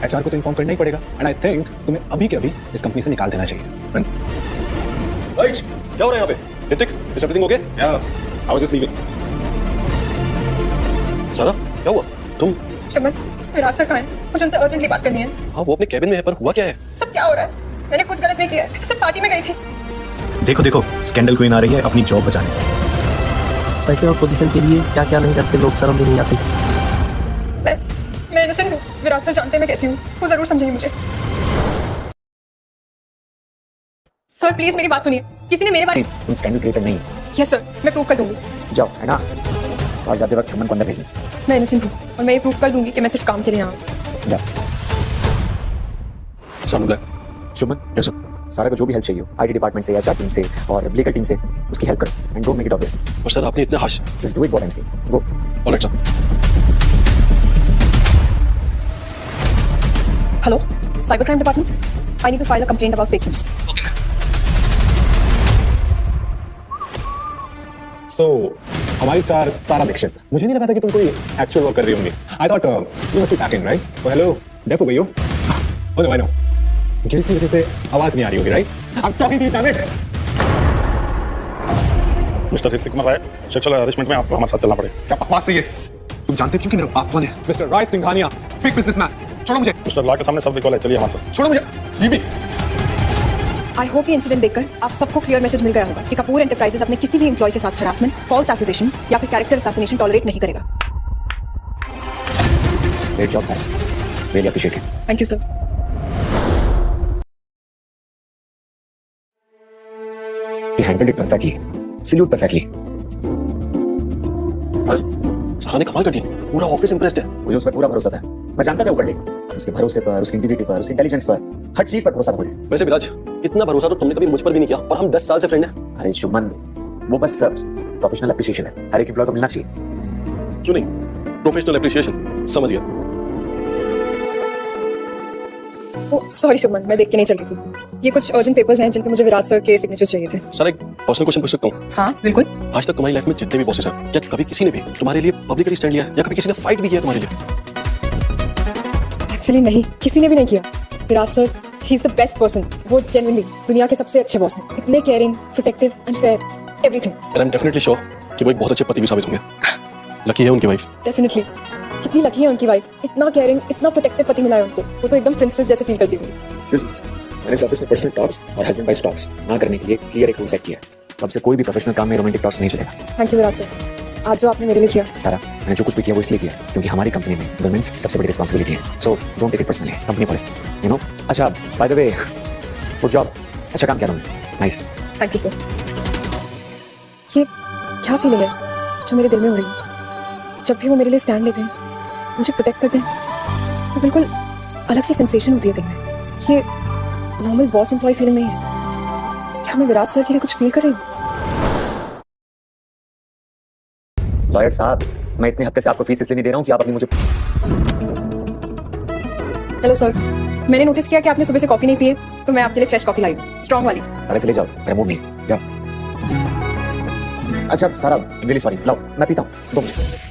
एचआर को तो इन्फॉर्म करना ही पड़ेगा, एंड आई थिंक तुम्हें अभी के अभी इस कंपनी से निकाल देना चाहिए। गाइस, क्या हो रहा है यहाँ पे? Hrithik, is everything okay? या आई वाज जस्ट लीविंग। सारा, क्या हुआ? तुम? शमन, विराट सर कहाँ हैं? मुझे उनसे अर्जेंटली बात करनी है। हाँ, वो अपने कैबिन में है, पर हुआ क्या है? सब क्या हो रहा है? मैंने कुछ गलत नहीं किया है। सिर्फ पार्टी में गई थी। देखो देखो, स्कैंडल क्वीन आ रही है अपनी जॉब बचाने। पैसे और पोजीशन के लिए क्या क्या नहीं करते लोग, शर्म भी नहीं आती। मैं इनोसेंट हूँ। विराट सर जानते हैं मैं कैसी हूँ। वो जरूर समझेंगे मुझे। सर प्लीज मेरी बात सुनिए। किसी ने मेरे बारे में तुम स्कैंडल क्रिएटर नहीं। यस सर, मैं प्रूव कर दूंगी। जाओ, है ना? आज जाते वक्त सुमन को अंदर भेजना। मैं इनोसेंट हूँ और मैं ये प्रूव कर दूंगी कि मैं सिर्फ काम के लिए यहाँ हूँ। जाओ। सामने ब्लैक। सुमन, यस सर। सारा को जो भी हेल्प चाहिए हो, आईटी डिपार्टमेंट से या चार टीम से और लीगल टीम से, उसकी हेल्प करो and don't make it obvious. और सर, आपने इतने हाश। Just do it what I am saying. Go. Alright sir. Hello, cyber crime department. I need to file a complaint about fake news. Okay ma'am. So हमारी star सारा दीक्षित, मुझे नहीं लगा था कि तुम कोई एक्चुअल वर्क कर रही होंगी। I thought you must be back in, right? So hello, deaf हो गई हो? Oh no, I know. Guilt की वजह से आवाज नहीं आ रही होगी, right? I am talking to you, damn it. Mister Hrithik Kumar Rai, sexual harassment में आपको हमारे साथ चलना पड़ेगा। क्या बकवास है ये? तुम जानते हो कि मेरा बाप कौन है? मिस्टर राय सिंघानिया, बिग बिजनेसमैन। छोड़ो मुझे। मिस्टर लॉ के सामने सब रिकॉल है, चलिए हमारे साथ। छोड़ो मुझे। Leave me. आई होप ये इंसिडेंट देखकर आप सबको क्लियर मैसेज मिल गया होगा कि कपूर एंटरप्राइजेस अपने किसी भी एम्प्लॉय के साथ हरासमेंट, फॉल्स एक्यूजेशन या फिर कैरेक्टर असैसिनेशन टॉलरेट नहीं करेगा। Great job Sara, really appreciate it. Thank you sir. You handled it perfectly. Salute perfectly. सारा ने कमाल कर दिया। पूरा ऑफिस इंप्रेस्ड है। मुझे उस पर पूरा भरोसा था। मैं जानता था वो कर लेगा। उसके भरोसे पर, उसकी इंटीग्रिटी पर, उसकी इंटेलिजेंस पर, हर चीज पर भरोसा था मुझे। वैसे विराज, इतना भरोसा तो तुमने कभी मुझ पर भी नहीं किया, और हम 10 साल से फ्रेंड हैं। अरे शुभमन, वो बस प्रोफेशनल एप्रिसिएशन है। हर एक एम्प्लॉय को मिलना चाहिए। क्यों नहीं? प्रोफेशनल एप्रिसिएशन, समझ गया। सॉरी शुभमन, मैं देख के नहीं चल रही थी। ये कुछ अर्जेंट पेपर्स हैं जिन पे मुझे विराट सर के सिग्नेचर्स चाहिए थे। सर, एक पर्सनल क्वेश्चन पूछ सकता हूँ? हाँ बिल्कुल। आज तक तुम्हारी लाइफ में जितने भी बॉसेस हैं, क्या कभी किसी ने भी तुम्हारे लिए पब्लिकली स्टैंड लिया है, या कभी किसी ने फाइट भी किया तुम्हारे लिए? एक्चुअली नहीं, किसी ने भी नहीं किया। Virat sir, he is the best person. वो जेन्युइनली दुनिया के सबसे अच्छे बॉस हैं। इतने caring, protective and fair, everything. And I am definitely sure कि वो एक बहुत अच्छे पति भी साबित होंगे। लकी है उनकी वाइफ। डेफिनेटली। कितनी लकी है उनकी वाइफ। इतना केयरिंग, इतना प्रोटेक्टिव पति मिला है उनको। वो तो एकदम प्रिंसेस जैसे फील करती हुई। मैंने इस ऑफिस में पर्सनल टॉक्स और हस्बैंड वाइफ टॉक्स ना करने के लिए क्लियर एक रूल सेट किया है। अब से कोई भी प्रोफेशनल काम में रोमांटिक टॉक्स नहीं चलेगा। थैंक यू विराट सर, आज जो आपने मेरे लिए किया। सारा, मैंने जो कुछ भी किया वो इसलिए किया क्योंकि हमारी कंपनी में वुमेन्स सबसे बड़ी रिस्पांसिबिलिटी है। So don't take it personally, company policy, you know. अच्छा, by the way, good job, अच्छा काम किया तुमने, नाइस। Thank you sir. ये क्या फीलिंग है जो मेरे दिल में हो रही है? जब भी वो मेरे लिए स्टैंड लेते हैं, मुझे प्रोटेक्ट करते हैं, तो बिल्कुल अलग सी सेंसेशन होती है दिल में। ये नॉर्मल बॉस एम्प्लॉय फीलिंग नहीं है। क्या मैं विराट सर के लिए कुछ फील कर रही हूँ? लॉयर साहब, मैं इतने हफ्ते से आपको फीस इसलिए नहीं दे रहा हूँ कि आप अपनी मुझे। हेलो सर, मैंने नोटिस किया कि आपने सुबह से कॉफी नहीं पी है, तो मैं आपके लिए फ्रेश कॉफी लाई हूँ, स्ट्रॉन्ग वाली। अरे चले जाओ, मेरा मूड नहीं है, जाओ। अच्छा सारा, रियली सॉरी, लाओ मैं पीता हूँ, 2 मिनट।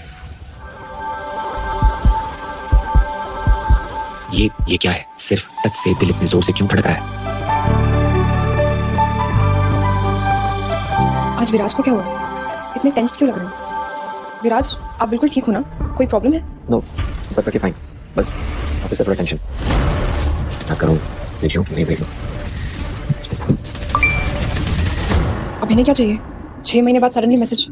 ये क्या है? सिर्फ टच से दिल इतनी जोर से क्यों धड़क रहा है? आज विराज को क्या हुआ? इतने टेंस्ड क्यों लग रहे हो? विराज, आप बिल्कुल ठीक हो ना? कोई प्रॉब्लम है? No, perfectly fine. बस ऑफिस से थोड़ा टेंशन ना करूँ, भेजूँ कि नहीं भेजूँ। अब इन्हें क्या चाहिए? 6 महीने बाद सडनली मैसेज,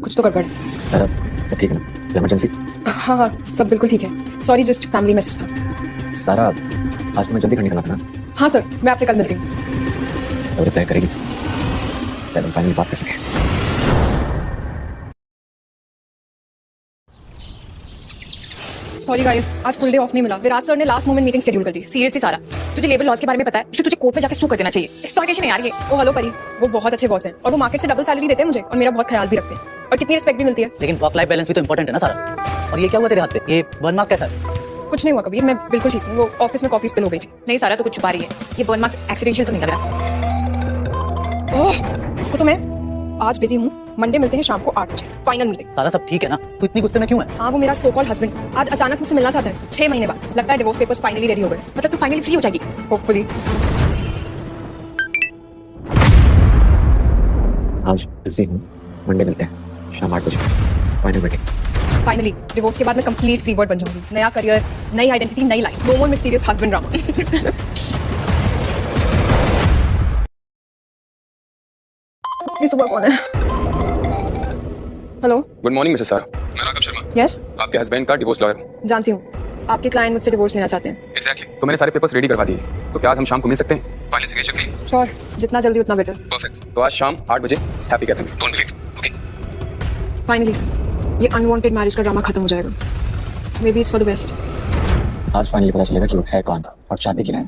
कुछ तो गड़बड़ है। सारा सब ठीक है ना? इमरजेंसी? हाँ हाँ, सब बिल्कुल ठीक है। सॉरी, जस्ट फैमिली मैसेज था। सारा आज तुम्हें जल्दी घर निकलना था ना? हाँ सर, मैं आपसे कल मिलती हूँ। तो रिप्लाई करेगी, पहले फाइनली बात कर सके। सॉरी गाइस, आज फुल डे ऑफ नहीं मिला। विराट सर ने लास्ट मोमेंट मीटिंग शेड्यूल कर दी। सीरियसली सारा, तुझे लेबर लॉज के बारे में पता है? तुझे कोर्ट में जाके सू कर देना चाहिए। एक्सप्लॉइटेशन है यार ये। ओ हेलो परी, वो बहुत अच्छे बॉस हैं और वो मार्केट से डबल सैलरी देते हैं मुझे और मेरा बहुत ख्याल भी रखते हैं और कितनी रिस्पेक्ट भी मिलती है। लेकिन वर्क लाइफ बैलेंस भी तो इंपॉर्टेंट है ना सारा। और ये क्या हुआ तेरे हाथ पे? ये बर्न मार्क कैसा है? कुछ नहीं हुआ कबीर, मैं बिल्कुल ठीक हूँ। वो ऑफिस में कॉफी स्पिल हो गई थी। नहीं सारा, तो कुछ छुपा रही है। ये बर्न मार्क्स एक्सीडेंशियल तो नहीं लग रहा। ओह, इसको तो मैं आज बिजी हूँ, मंडे मिलते हैं शाम को 8 बजे, फाइनल मीटिंग। सारा सब ठीक है ना? तू इतनी गुस्से में क्यों है? हाँ, वो मेरा सो कॉल्ड हस्बैंड आज अचानक मुझसे मिलना चाहता है 6 महीने बाद। लगता है डिवोर्स पेपर्स फाइनली रेडी हो गए। मतलब तू फाइनली फ्री हो जाएगी? होपफुली। आज बिजी हूँ, मंडे मिलते हैं शाम 8 बजे, फाइनल मीटिंग। फाइनली डिवोर्स के बाद मैं कंप्लीट फ्री बर्ड बन जाऊंगी। नया करियर, नई आइडेंटिटी, नई लाइफ। नो मोर मिस्टीरियस हस्बैंड ड्रामा। ये सुबह कौन है? हेलो, गुड मॉर्निंग मिसेस सारा, मैं राघव शर्मा। यस, आपके हस्बैंड का डिवोर्स लॉयर हूँ। जानती हूँ आपके क्लाइंट मुझसे डिवोर्स लेना चाहते हैं। एग्जैक्टली, तो मैंने सारे पेपर्स रेडी करवा दिए। तो क्या आज हम शाम को मिल सकते हैं फाइनल सिग्नेचर के लिए? श्योर, जितना जल्दी उतना बेटर। परफेक्ट, तो आज शाम 8 बजे हैप्पी कैफे में, don't be late. Okay. Finally ये अनवांटेड मैरिज का ड्रामा खत्म हो जाएगा। Maybe it's for the best. आज फाइनली पता चलेगा कि वो है कौन और चाहती क्या है।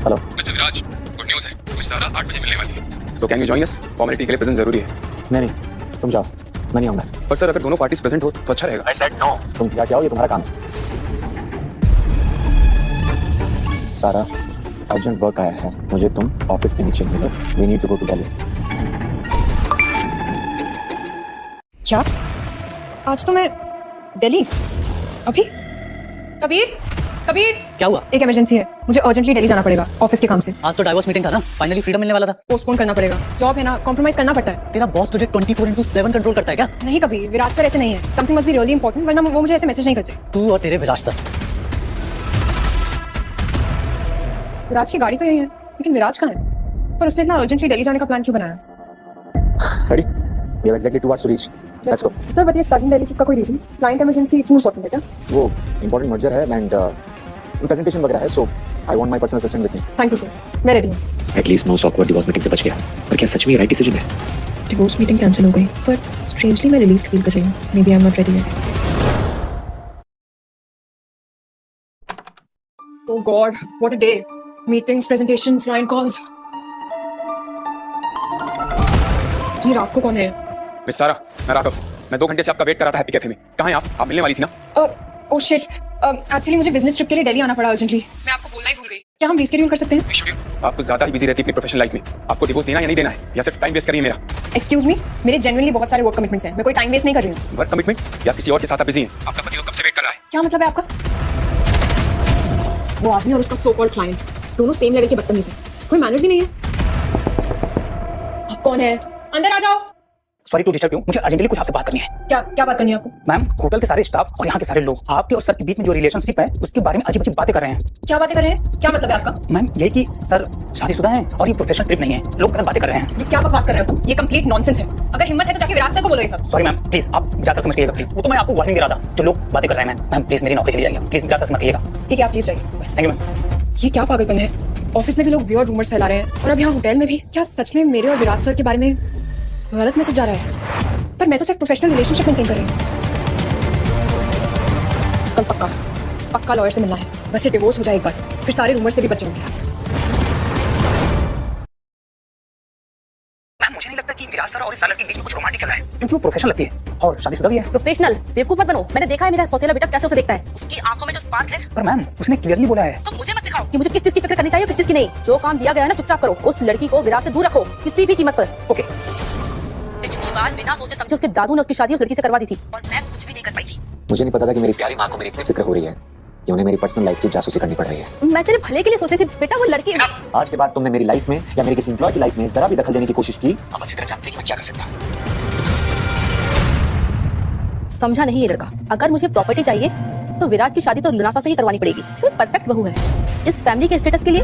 हेलो मिस्टर विराज, गुड न्यूज़ है, मिस सारा 8 बजे मिलने वाली है। So can you join us? Formality के लिए प्रेजेंस जरूरी है। नहीं, तुम जाओ, मैं नहीं आऊंगा। पर सर, अगर दोनों पार्टीज प्रेजेंट हो तो अच्छा रहेगा। I said no. तुम क्या हो, ये तुम्हारा काम है। सारा, अर्जेंट वर्क आया है, मुझे तुम ऑफिस के नीचे मिलो। We need to go to Delhi. क्या? आज तो मैं दिल्ली? अभी? कबीर, कबीर, क्या हुआ? एक इमरजेंसी है, मुझे अर्जेंटली दिल्ली जाना पड़ेगा ऑफिस के काम से। आज तो डाइवोर्स मीटिंग था ना, फाइनली फ्रीडम मिलने वाला था। पोस्टपोन करना पड़ेगा। जॉब है ना, कॉम्प्रोमाइज करना पड़ता है। तेरा बॉस तुझे 24/7 कंट्रोल करता है क्या? नहीं कबीर, विराट सर ऐसे नहीं है। Something must be really important, वरना वो मुझे ऐसे मैसेज नहीं करते। तू और तेरे विराट सर। विराज की गाड़ी तो यही है, लेकिन विराज कहाँ है? पर उसने इतना अर्जेंटली दिल्ली जाने का प्लान क्यों बनाया? Ready? We have exactly 2 hours to reach. Let's go. Sir बताइए, सडन दिल्ली ट्रिप का कोई रीजन? क्लाइंट इमरजेंसी इतनी इंपॉर्टेंट है क्या? वो इम्पोर्टेंट मर्जर है एंड प्रेजेंटेशन वगैरह है, so I want my personal assistant with me. Thank you sir, मैं रेडी हूँ। At least no awkward divorce meeting से बच गया। पर क्या सच में राइट डिसीजन है? डिवोर्स मीटिंग कैंसिल हो गई, पर स्ट्रेंजली मैं रिलीफ फील कर रही हूँ। Maybe I am not ready yet. Oh God, what a day! Meetings, presentations, client calls. ये रात को कौन है? मिस सारा, मैं राघव। मैं 2 घंटे से आपका वेट कर रहा था हैप्पी कैफे में। कहाँ हैं आप? आप मिलने वाली थी ना? ओह शिट, एक्चुअली मुझे बिजनेस ट्रिप के लिए दिल्ली आना पड़ा अर्जेंटली। मैं आपको बोलना ही भूल गई। क्या हम रीशेड्यूल कर सकते हैं? आप तो ज्यादा ही बिजी रहती है अपनी प्रोफेशनल लाइफ में। आपको डिवोर्स देना या नहीं देना है, या सिर्फ टाइम वेस्ट करिए मेरा? एक्सक्यूज मी, मेरे जेन्युइनली बहुत सारे वर्क कमिटमेंट्स हैं। मैं कोई टाइम वेस्ट नहीं कर रही हूँ। वर्क कमिटमेंट या किसी और के साथ आप बिजी हैं? आपका पति तो कब से वेट कर रहा है। क्या मतलब है आपका? वो आदमी और उसका सो कॉल्ड क्लाइंट दोनों सेम लेवल के बदतमीज हैं। कोई मैनर्स ही नहीं है। आप कौन है? अंदर आ जाओ। सॉरी टू डिस्टर्ब यू, मुझे अर्जेंटली कुछ आपसे बात करनी है। क्या बात करनी है आपको? मैम, होटल के सारे स्टाफ और यहाँ के सारे लोग आपके और सर के बीच में जो रिलेशनशिप है उसके बारे में अजीब अजीब बातें कर रहे हैं। क्या बातें कर रहे हैं? क्या मतलब है आपका? मैम, यही कि सर शादीशुदा हैं और ये प्रोफेशनल ट्रिप नहीं है। लोग गलत बातें कर रहे हैं। ये क्या बकवास कर रहे हो? ये कंप्लीट नॉनसेंस है। अगर हिम्मत है तो जाके विराट सर को बोलो ये सब। सॉरी मैम, प्लीज आप विराट सर से मत कहिएगा प्लीज। वो तो मैं आपको वार्निंग दे रहा था, जो लोग बातें कर रहे हैं। मैम प्लीज मेरी नौकरी चली जाएगी, प्लीज विराट सर से मत कहिएगा। ठीक है, आप प्लीज जाइए। Thank you ma'am. ये क्या पागलपन है? ऑफिस में भी लोग वियर्ड रूमर्स फैला रहे हैं और अब यहाँ होटल में भी। क्या सच में मेरे और विराट सर के बारे में गलत मैसेज जा रहा है? पर मैं तो सिर्फ प्रोफेशनल रिलेशनशिप मेंटेन कर रही हूँ। कल पक्का लॉयर से मिलना है। वैसे डिवोर्स हो जाए एक बार, फिर सारे रूमर से भी बच जाऊंगी। मैम, मुझे नहीं लगता कि विराट सर और इस सालर के बीच में कुछ रोमांटिक चल रहा है, क्योंकि वो प्रोफेशनल लगती है और शादीशुदा भी है। प्रोफेशनल बेवकूफ मत बनो। मैंने देखा है मेरा सौतेला बेटा कैसे उसे देखता है। उसकी आंखों में जो स्पार्क है। पर मैम, उसने क्लियरली बोला है। तो मुझे मत सिखाओ कि मुझे किस चीज की फिक्र करनी चाहिए और किस चीज की नहीं। जो काम दिया गया है ना, चुपचाप करो। उस लड़की को विराट से दूर रखो, किसी भी कीमत पर। ओके। पिछली बार बिना सोचे समझे उसके दादू ने उसकी शादी उस लड़की से करवा दी थी और मैं कुछ भी नहीं कर पाई थी। मुझे नहीं पता था कि मेरी प्यारी माँ को मेरी इतनी फिक्र हो रही है कि उन्हें मेरी पर्सनल लाइफ की जासूसी करनी पड़ रही है। मैं तेरे भले के लिए सोच रही थी बेटा, वो लड़की। आज के बाद तुमने मेरी लाइफ में या मेरे किसी एम्प्लॉय की लाइफ में जरा भी दखल देने की कोशिश की, आप अच्छी तरह जानते हैं कि मैं क्या कर सकता हूँ। समझा नहीं ये लड़का। अगर मुझे प्रॉपर्टी चाहिए तो विराज की शादी तो लुनासा से ही करवानी पड़ेगी। वो परफेक्ट बहू है। इस फैमिली के स्टेटस के लिए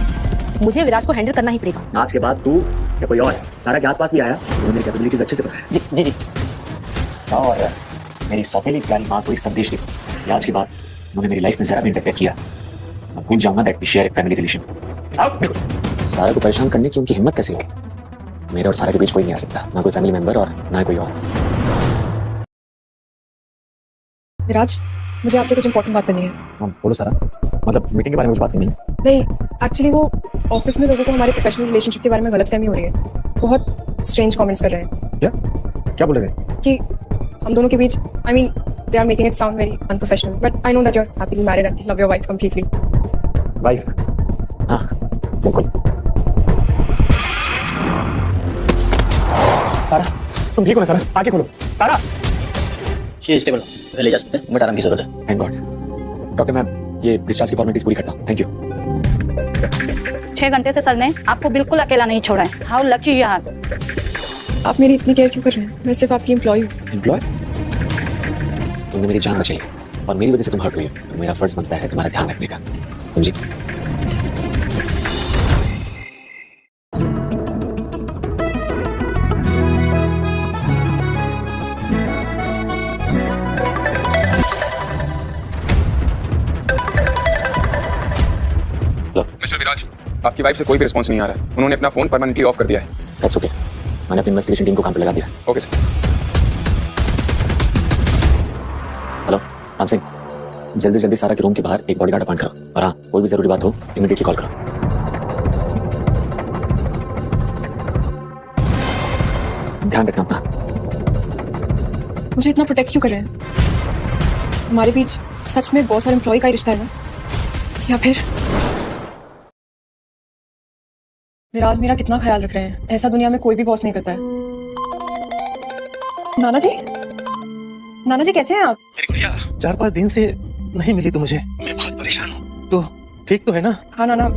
मुझे विराज को हैंडल करना ही पड़ेगा। आज के बाद तू या कोई और सारा के आसपास भी आया तो मेरी कैपेबिलिटीज अच्छे से पता है। जी जी और मेरी सौतेली प्यारी माँ को एक संदेश दे कि आज के बाद उन्होंने मेरी लाइफ में जरा भी इंटरफेयर किया मैं भूल जाऊंगा that we share a family relation. Sara को परेशान करने की उनकी हिम्मत कैसे होगी? मेरे और सारा के बीच कोई नहीं आ सकता, ना कोई फैमिली मेंबर और ना कोई और। विराज, मुझे आपसे कुछ इंपॉर्टेंट बात करनी है। बोलो सारा, मतलब मीटिंग के बारे में कुछ बात करनी है? नहीं, एक्चुअली वो ऑफिस में लोगों को हमारे प्रोफेशनल रिलेशनशिप के बारे में गलतफहमी हो रही है। बहुत स्ट्रेंज कमेंट्स कर रहे हैं। क्या बोल रहे हैं? कि हम दोनों के बीच, I mean, they are making it sound very unprofessional. But I know that you're happily married and love your wife completely. Wife? हाँ, बिल्कुल। सारा, तुम ठीक हो ना सारा? आगे खोलो। सारा! शी इज स्टेबल, ले जा सकते हैं, बट आराम की जरूरत है। Thank God. डॉक्टर मैम, ये डिस्चार्ज की फॉर्मेलिटीज पूरी करता हूँ। Thank you. 6 घंटे से सर ने आपको बिल्कुल अकेला नहीं छोड़ा है। How lucky you are. आप मेरी इतनी केयर क्यों कर रहे हैं? मैं सिर्फ आपकी एम्प्लॉय हूँ। एम्प्लॉय? तुमने मेरी जान बचाई है और मेरी वजह से तुम हर्ट हुई हो, तो मेरा फर्ज बनता है तुम्हारा ध्यान रखने का, समझी? मिस्टर विराज, आपकी वाइफ से कोई भी रिस्पॉन्स नहीं आ रहा है। उन्होंने अपना फोन परमानेंटली ऑफ कर दिया है। दैट्स ओके, मैंने अपनी इन्वेस्टिगेशन टीम को काम पे लगा दिया। Okay sir. Hello Ram Singh, जल्दी जल्दी सारा के रूम के बाहर एक बॉडीगार्ड अपॉइंट करो और हाँ, कोई भी जरूरी बात हो इमीडिएटली कॉल करो। ध्यान रखना अपना। मुझे इतना प्रोटेक्ट क्यों कर रहे हैं? हमारे बीच सच में बॉस और एम्प्लॉय का ही रिश्ता है ना? या फिर विराज मेरा कितना ख्याल रख रहे हैं, ऐसा दुनिया में कोई भी बॉस नहीं करता है। नाना जी, नाना जी कैसे हैं आप? मेरी गुड़िया 4-5 दिन से नहीं मिली तो मुझे, मैं बहुत परेशान हूँ। तो ठीक तो है ना? हाँ नाना,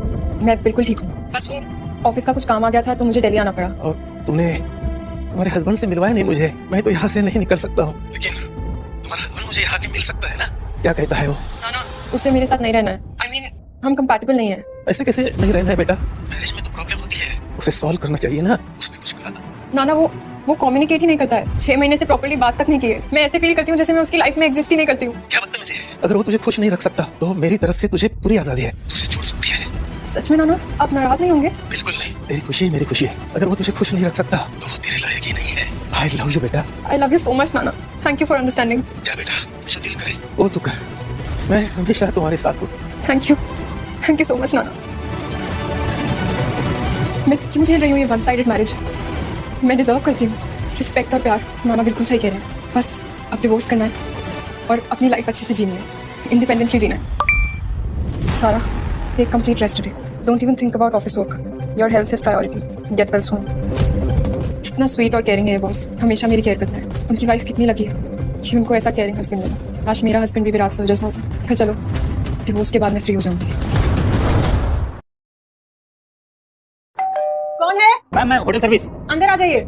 मैं बिल्कुल ठीक हूँ। बस वो ऑफिस का कुछ काम आ गया था तो मुझे दिल्ली आना पड़ा। और तुमने तुम्हारे हस्बैंड से मिलवाया नहीं मुझे? मैं तो यहाँ से नहीं निकल सकता हूँ, लेकिन तुम्हारा हस्बैंड मुझे यहाँ के मिल सकता है ना? क्या कहता है वो? नाना, उसे मेरे साथ नहीं रहना है। I mean, हम कंपैटिबल नहीं है। ऐसे कैसे नहीं रहना है बेटा? मैरिज में तो प्रॉब्लम होती है, उसे सॉल्व करना चाहिए ना। उसने कुछ कहा? नाना, वो कम्युनिकेट ही नहीं करता है। 6 महीने से प्रॉपर्ली बात तक नहीं की है। मैं ऐसे फील करती हूँ जैसे मैं उसकी लाइफ में एग्जिस्ट ही नहीं करती हूँ। क्या बदतमीजी है? अगर वो तुझे खुश नहीं रख सकता तो मेरी तरफ से तुझे पूरी आजादी है, तुझे छोड़ सकती है। सच में नाना, आप नाराज नहीं होंगे? बिल्कुल नहीं, तेरी खुशी मेरी खुशी है। अगर वो तुझे खुश नहीं रख सकता तो वो तेरे लायक ही नहीं है। आई लव यू बेटा। आई love you so much Nana, thank you for understanding. जा बेटा, जो दिल करे वो तू कर, मैं हमेशा तुम्हारे साथ हूँ। थैंक यू सो मच नाना। मैं क्यों झेल रही हूँ ये वन साइडेड मैरिज? मैं डिजर्व करती हूँ रिस्पेक्ट और प्यार। नाना बिल्कुल सही कह रहे हैं, बस अब डिवोर्स करना है और अपनी लाइफ अच्छे से जीनी है, इंडिपेंडेंटली जीना है। Sara, take complete rest today. Don't even think about office work. Your health is priority. Get well soon. कितना स्वीट और केयरिंग है ये बॉस, हमेशा मेरी केयर करता है। उनकी वाइफ कितनी लकी है कि उनको ऐसा केयरिंग हस्बैंड मिला। काश मेरा हस्बैंड भी विराट जैसा होता। फिर चलो, डिवोर्स के बाद मैं फ्री हो जाऊंगी। कौन है? मैम, मैं होटल सर्विस। अंदर आ जाइए।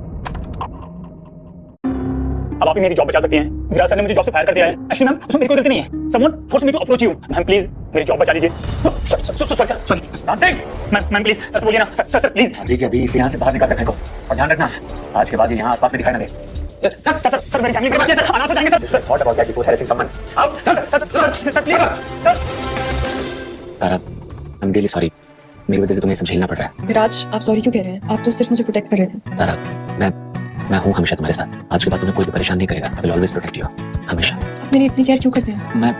अब आप ही मेरी जॉब बचा सकती हैं। विराज सर ने मुझे जॉब से फायर कर दिया है। एक्चुअली मैम, उसमें मेरी कोई गलती नहीं है। Someone force me to approach you. Ma'am please मेरी जॉब बचा लीजिए। Sorry Ram Singh, ma'am please sir बोलिए ना। Sir please. ठीक है, अभी इसे यहाँ से बाहर निकाल कर फेंको और ध्यान रखना आज के बाद ये यहाँ आसपास में दिखाई ना दे। सर मेरी फैमिली के बच्चे सर, अनाथ हो जाएंगे sir. What about that before harassing someone? Sir please. सारा, आई एम रियली सॉरी, मेरी वजह से तुम्हें सब झेलना पड़ रहा है। विराज, आप सॉरी क्यों कह रहे हैं? आप तो सिर्फ मुझे प्रोटेक्ट कर रहे थे। सारा, मैं हूँ हमेशा तुम्हारे साथ। आज के बाद तुम्हें कोई भी परेशान नहीं करेगा। I will always protect you, हमेशा। आप मेरी इतनी केयर क्यों करते हैं? मैं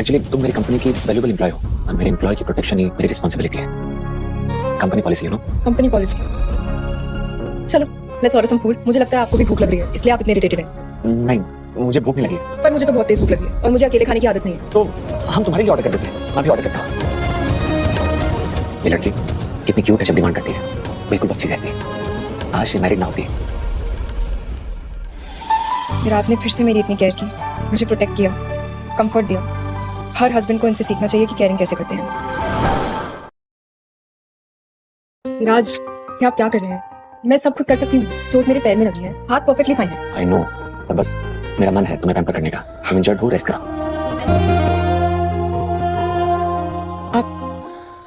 एक्चुअली तुम मेरी कंपनी की वैल्यूएबल एम्प्लॉय हो और मेरे एम्प्लॉय की प्रोटेक्शन ही मेरी रिस्पॉन्सिबिलिटी है। Company policy, you no. Company policy. चलो, लेट्स ऑर्डर सम फूड। मुझे लगता है आपको भी भूख लग रही है, इसलिए आप इतने इरिटेटेड हैं। नहीं, मुझे भूख नहीं लगी, पर मुझे तो बहुत तेज भूख लगी है और मुझे अकेले खाने की आदत नहीं है। तो हम तुम्हारे लिए ऑर्डर कर देते हैं। मैं भी ऑर्डर करता हूँ। ये लड़की कितनी क्यूट है जब डिमांड करती है, बिल्कुल बच्ची रहती है। आज से मैरिड ना होती। विराज ने फिर से मेरी इतनी केयर की, मुझे प्रोटेक्ट किया, कंफर्ट दिया। हर हस्बैंड को इनसे सीखना चाहिए कि केयरिंग कैसे करते हैं। विराज, क्या आप क्या कर रहे हैं? मैं सब खुद कर सकती हूँ। चोट मेरे पैर में लगी है, हाथ परफेक्टली फाइन है। आई नो, पर बस मेरा मन है तुम्हें पैम्पर करने का। तुम इंजर्ड हो, रेस्ट करो।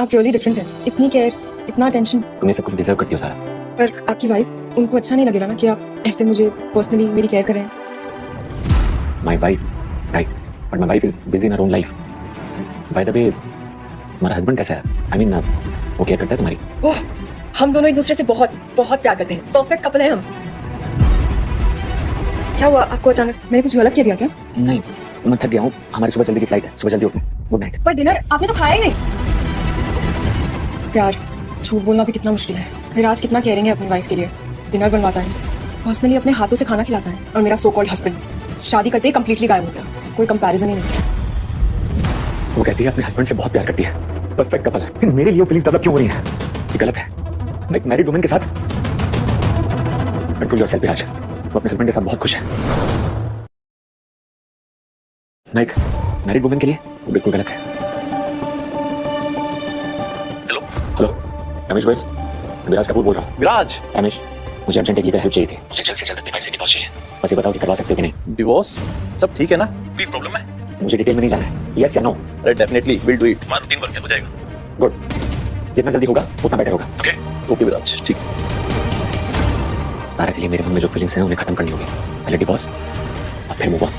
आप रियली डिफरेंट हैं। इतनी केयर, इतना अटेंशन। तुम ये सब कुछ डिजर्व करती हो सारा। पर आपकी वाइफ, उनको अच्छा नहीं लगेगा ना कि आप ऐसे मुझे पर्सनली मेरी केयर कर रहे हैं? My wife, right, but my wife is busy in her own life. Bye the वे, तुम्हारा हस्बैंड कैसा है? आई मीन वो केयर करता है तुम्हारी? ओह, हम दोनों एक दूसरे से बहुत बहुत प्यार करते हैं। परफेक्ट कपल है हम। क्या हुआ आपको अचानक? मैंने कुछ गलत कह दिया क्या? नहीं, मैं थक गया हूँ। हमारी सुबह जल्दी की फ्लाइट है, सुबह जल्दी उठना। Good night. पर डिनर आपने तो खाया ही नहीं। प्यार, झूठ बोलना भी कितना मुश्किल है। विराज कितना केयरिंग है अपनी वाइफ के लिए। डिनर बनवाता है, पर्सनली अपने हाथों से खाना खिलाता है। और मेरा सो कॉल्ड हस्बैंड शादी करते ही कंप्लीटली गायब हो गया। कोई कंपैरिजन ही नहीं। वो कहती है अपने हस्बैंड से बहुत प्यार करती है, परफेक्ट कपल है। मेरे लिए फीलिंग्स डेवलप क्यों हो रही है? ये गलत है। मैं एक मैरिड वुमन के साथ। कंट्रोल योरसेल्फ विराज। वो अपने हस्बैंड के साथ बहुत खुश है। मैं एक मैरिड वुमन के लिए वो बिल्कुल गलत है। हेलो हेलो, रमेश भाई, विराज कपूर बोल रहा हूँ। विराज, रमेश, मुझे अर्जेंट एक लीगल हेल्प चाहिए थी। मुझे जल्द से जल्द अपनी वाइफ से डिवोर्स चाहिए। बस ये बताओ कि करवा सकते हो कि नहीं? डिवोर्स सब ठीक है ना? कोई प्रॉब्लम है? मुझे डिटेल में नहीं जाना है। यस या नो? अरे डेफिनेटली, विल डू इट। हमारा रूटीन वर्क हो जाएगा। गुड, जितना जल्दी होगा उतना बेटर होगा। ओके ओके विराज, ठीक। तारा के लिए मेरे मन में जो फीलिंग्स हैं उन्हें खत्म करनी होगी। पहले डिवोर्स और फिर मूव ऑन।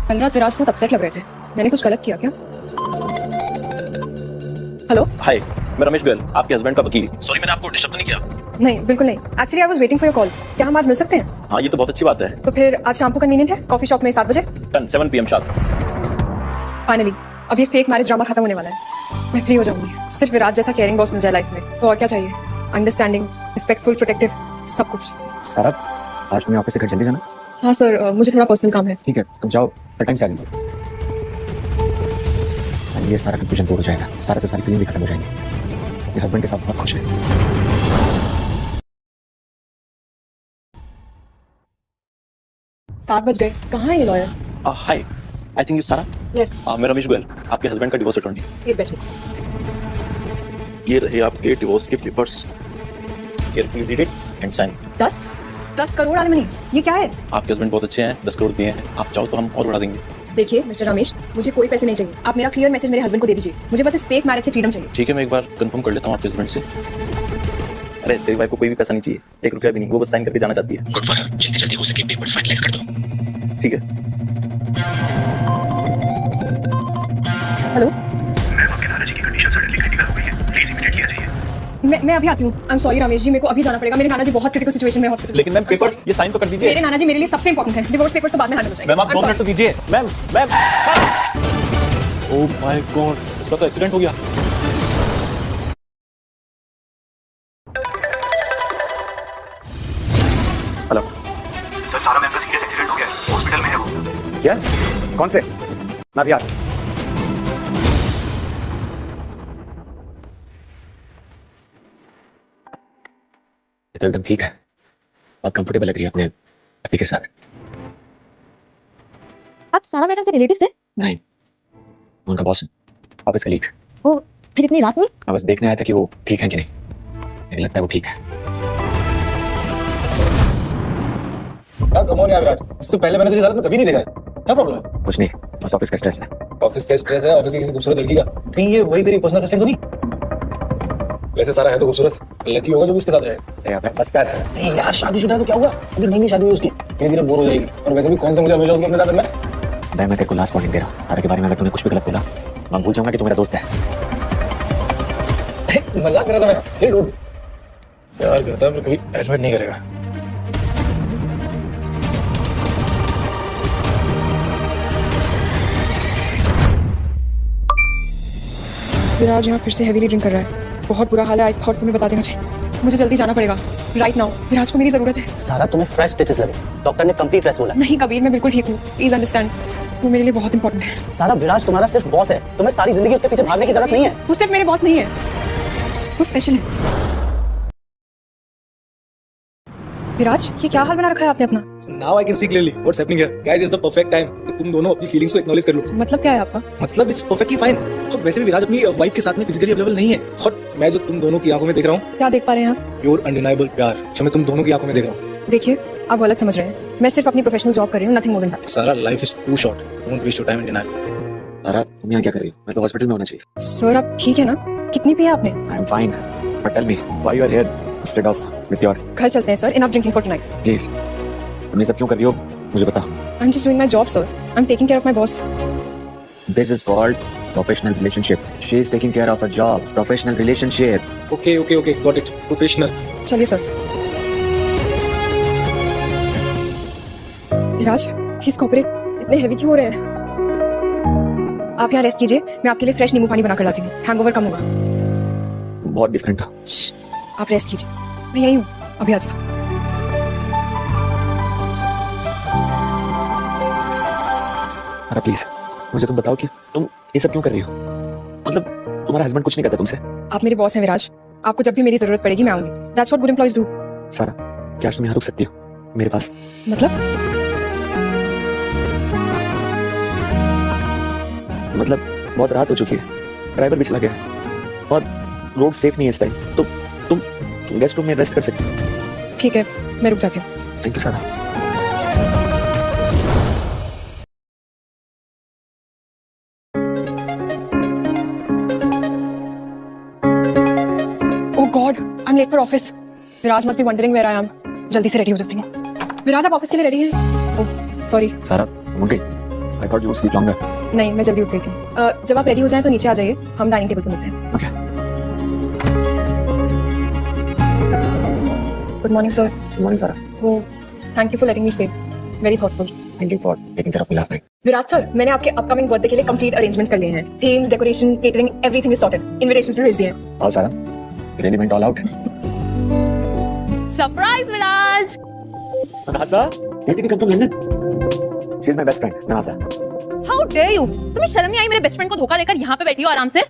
कल रात विराज बहुत अपसेट लग रहे थे। मैंने कुछ गलत किया क्या? हेलो, हाय, मैं रमेश गोयल, आपके हस्बैंड का वकील। सॉरी, मैंने आपको डिस्टर्ब तो नहीं किया? नहीं बिल्कुल नहीं। Actually I was waiting for your call. क्या हम आज मिल सकते हैं? हाँ, ये तो बहुत अच्छी बात है। तो फिर आज शाम को कन्वीनियंट है? कॉफी शॉप में 7 बजे। Done, 7 PM sharp. फाइनली अब ये फेक मैरिज ड्रामा खत्म होने वाला है। मैं फ्री हो जाऊंगी। सिर्फ विराज जैसा केयरिंग बॉस मिल जाए लाइफ में, तो और क्या चाहिए? अंडरस्टैंडिंग, रिस्पेक्टफुल, प्रोटेक्टिव, सब कुछ। सारा, आज तुम्हें ऑफिस से घर जल्दी जाना? हाँ सर, मुझे थोड़ा पर्सनल काम है। ठीक है, तुम जाओ, पर टाइम से आ जाओ। ये सारा कंफ्यूजन दूर हो जाएगा। सारा से सारी फीलिंग भी खत्म हो जाएंगी। अपने हस्बैंड के साथ बहुत खुश है। 7 बज गए। कहाँ है ये lawyer? Hi, I think you सारा। यस, मैं रमेश गोयल, आपके हस्बैंड का डिवोर्स अटॉर्नी। प्लीज बैठिए। ये रहे आपके डिवोर्स के papers. Carefully read it and sign. 10 crore alimony, ये क्या है? आपके हस्बैंड बहुत अच्छे हैं, 10 करोड़ दिए हैं। आप चाहो तो हम और बढ़ा देंगे। देखिए मिस्टर रमेश, मुझे कोई पैसे नहीं चाहिए। आप मेरा क्लियर मैसेज मेरे हस्बैंड को दे दीजिए। मुझे बस इस फेक मैरिज से फ्रीडम चाहिए। ठीक है, मैं एक बार कंफर्म कर लेता हूँ आपके हस्बैंड से। अरे तेरी वाइफ को कोई भी पैसा नहीं चाहिए, 1 रुपया भी नहीं। वो बस साइन करके जाना चाहती है। Good for her. जितनी जल्दी हो सके पेपर्स फाइनलाइज कर दो। ठीक है। हेलो, मैम, आपके नाना जी की कंडीशन सडनली क्रिटिकल हो गई है। प्लीज इमीडिएटली आ जाइए। मैं अभी आती हूँ। I am sorry Ramesh ji, मेरे को अभी जाना पड़ेगा। मेरे नाना जी बहुत क्रिटिकल सिचुएशन में हॉस्पिटल। लेकिन मैम, पेपर्स ये साइन तो कर दीजिए। मेरे नाना जी मेरे लिए सबसे इंपॉर्टेंट है। डिवोर्स पेपर्स तो बाद में हैंडल हो जाएंगे। मैम, आप 2 मिनट तो दीजिए। मैम, ओह माय गॉड, इसका तो एक्सीडेंट हो गया। हेलो सर, सारा मैम का सीरियस एक्सीडेंट हो गया है। हॉस्पिटल में है वो। क्या? कौन से? ना यार, तो एकदम ठीक है। बहुत कंफर्टेबल लग रही है अपने पति के साथ। आप सारा मैडम के रिलेटिव थे? नहीं, उनका बॉस है, ऑफिस कलीग। वो फिर इतनी रात में? मैं बस देखने आया था कि वो ठीक है कि नहीं। मुझे लगता है वो ठीक है। क्या कमोन यार राज, इससे पहले मैंने तुझे कभी नहीं देखा है। क्या प्रॉब्लम है? कुछ नहीं, बस ऑफिस का स्ट्रेस है। ऑफिस का स्ट्रेस है? ऑफिस की किसी खूबसूरत लड़की का? कहीं ये वही तेरी पर्सनल असिस्टेंट तो नहीं? वैसे सारा है तो खूबसूरत, लकी होगा जो उसके साथ रहे। बस कर। नहीं यार, शादीशुदा है तो क्या हुआ? अभी नई शादी हुई उसकी, धीरे धीरे बोर हो जाएगी। और वैसे भी कौन सा मुझे हमेशा उनको अपने साथ रखना है? मैं तेरे को लास्ट वार्निंग दे रहा हूँ। तारा के बारे में अगर तूने कुछ भी गलत बोला, मैं भूल जाऊंगा कि तू मेरा दोस्त है। मजाक कर रहा था मैं। हे डूड, प्यार करता है पर कभी एडमिट नहीं करेगा। विराज यहाँ फिर से हेवीली ड्रिंक कर रहा है। बहुत बुरा हाल है। आई थॉट तुम्हें बता देना चाहिए। मुझे जल्दी जाना पड़ेगा राइट नाउ। विराज को मेरी जरूरत है। सारा, तुम्हें फ्रेश स्टिचेस लगे। डॉक्टर ने कंप्लीट रेस्ट बोला। नहीं कबीर, मैं बिल्कुल ठीक हूँ। प्लीज अंडरस्टैंड, वो मेरे लिए बहुत इंपॉर्टेंट है। सारा, विराज तुम्हारा सिर्फ बॉस है। तुम्हें सारी जिंदगी उसके पीछे भागने की जरूरत नहीं है। वो सिर्फ मेरे बॉस नहीं है, वो स्पेशल है। विराज, ये क्या हाल बना रखा है आपने अपना? Now I can see clearly what's happening here. Guys, it's the perfect time कि तुम दोनों अपनी फीलिंग्स को एक्नॉलेज कर लो। मतलब क्या है आपका? मतलब इट्स परफेक्टली फाइन। और वैसे भी विराज अपनी वाइफ के साथ में फिजिकली अवेलेबल नहीं है। और मैं जो तुम दोनों की आंखों में देख रहा हूँ, क्या देख पा रहे हैं आप? प्योर अनडिनाइबल प्यार जो मैं तुम दोनों की आंखों में देख रहा हूँ। देखिए, आप गलत समझ रहे हैं। मैं सिर्फ अपनी प्रोफेशनल जॉब कर रही हूँ, nothing more than that. Sara life is too short, don't waste your time in denial. Sara तुम यहाँ क्या कर रही हो? मैं तो हॉस्पिटल में होना चाहिए। सर आप ठीक है ना? कितनी पी है आपने? I am fine, but tell me why you are here instead of with your. कल चलते हैं sir, enough drinking for tonight. Please, तुम ये सब क्यों कर रही हो मुझे बता। I am just doing my job sir, I am taking care of my boss. This is called professional relationship. She is taking care of a job, professional relationship. Okay okay okay, got it, professional. चलिए sir. Viraj, please cooperate, इतने heavy क्यों हो रहे हैं? आप यहाँ rest कीजिए, मैं आपके लिए फ्रेश नींबू पानी बना कर लाती हूँ, हैंगओवर कम होगा। बहुत डिफरेंट। आप रेस्ट कीजिए, मैं यही हूँ, अभी आ जाओ। अरे प्लीज मुझे तुम बताओ कि तुम ये सब क्यों कर रही हो? मतलब तुम्हारा हस्बैंड कुछ नहीं करता तुमसे? आप मेरे बॉस हैं विराज, आपको जब भी मेरी जरूरत पड़ेगी मैं आऊंगी। That's what good employees do. सारा, क्या तुम यहाँ रुक सकती हो मेरे पास? मतलब बहुत रात हो चुकी है, ड्राइवर भी चला गया है और रोड सेफ नहीं है इस टाइम, तो तुम गेस्ट रूम में रेस्ट कर सकती हो। ठीक है, मैं रुक जाती हूँ। Thank you Sara. Oh God, I am late for office. Viraj must be wondering where I am. जल्दी से रेडी हो जाती हूँ। विराज, आप ऑफिस के लिए रेडी हैं? Oh sorry. सारा तुम उठ गई? आई thought you would sleep longer. नहीं, मैं जल्दी उठ गई थी। जब आप रेडी हो जाएं तो नीचे आ जाइए, हम डाइनिंग टेबल पर मिलते हैं। Okay. Good morning sir. Good morning सारा। वो thank you for letting me stay, very thoughtful. Thank you for taking care of me last night. Viraj sir, मैंने आपके अपकमिंग बर्थडे के लिए कंप्लीट अरेंजमेंट्स कर लिए हैं। Themes, decoration, catering, everything is sorted. Invitations भी भेज दिए हैं। और Sara, really went all out. Surprise Viraj. नहासा, you did come from London? She is my best friend, Nahasa. How dare you, तुम्हें शर्म नहीं आई मेरे बेस्ट फ्रेंड को धोखा देकर यहाँ पे बैठी हो आराम से?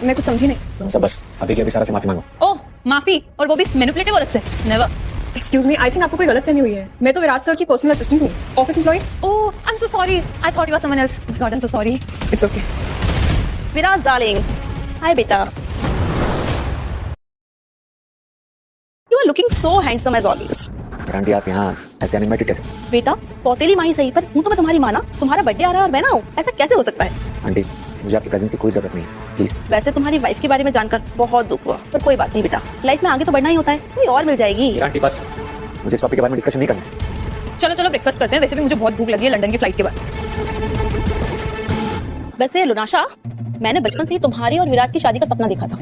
मैं कुछ समझी नहीं। नहासा बस अभी के अभी सारा से माफी मांगो। ओह माफी, और वो भी मैनिपुलेटिव औरत से? Never. Excuse me, I think आपको कोई गलतफहमी हुई है। मैं तो विराज सर की पर्सनल असिस्टेंट हूँ, office employee. Oh I am so sorry, I thought you were someone else. God I am so sorry. It's okay. Viraj darling, hi बेटा। You are looking so handsome as always. Aunty आप यहाँ ऐसे uninvited कैसे? बेटा सौतेली माँ ही सही, पर हूँ तो मैं तुम्हारी माँ ना। तुम्हारा बर्थडे आ रहा है और मैं ना हूँ, ऐसा कैसे हो सकता है? आंटी मुझे आपकी प्रेजेंस की कोई जरूरत नहीं है, प्लीज। वैसे तुम्हारी वाइफ के बारे में जानकर बहुत दुख हुआ, पर कोई बात नहीं बेटा, लाइफ में आगे तो बढ़ना ही होता है, कोई और मिल जाएगी। आंटी बस मुझे इस टॉपिक के बारे में डिस्कशन नहीं करना। चलो चलो ब्रेकफास्ट करते हैं, वैसे भी मुझे बहुत भूख लगी है लंदन की फ्लाइट के बाद। वैसे लुनाशा, मैंने बचपन से ही तुम्हारी और विराज की शादी का सपना देखा था,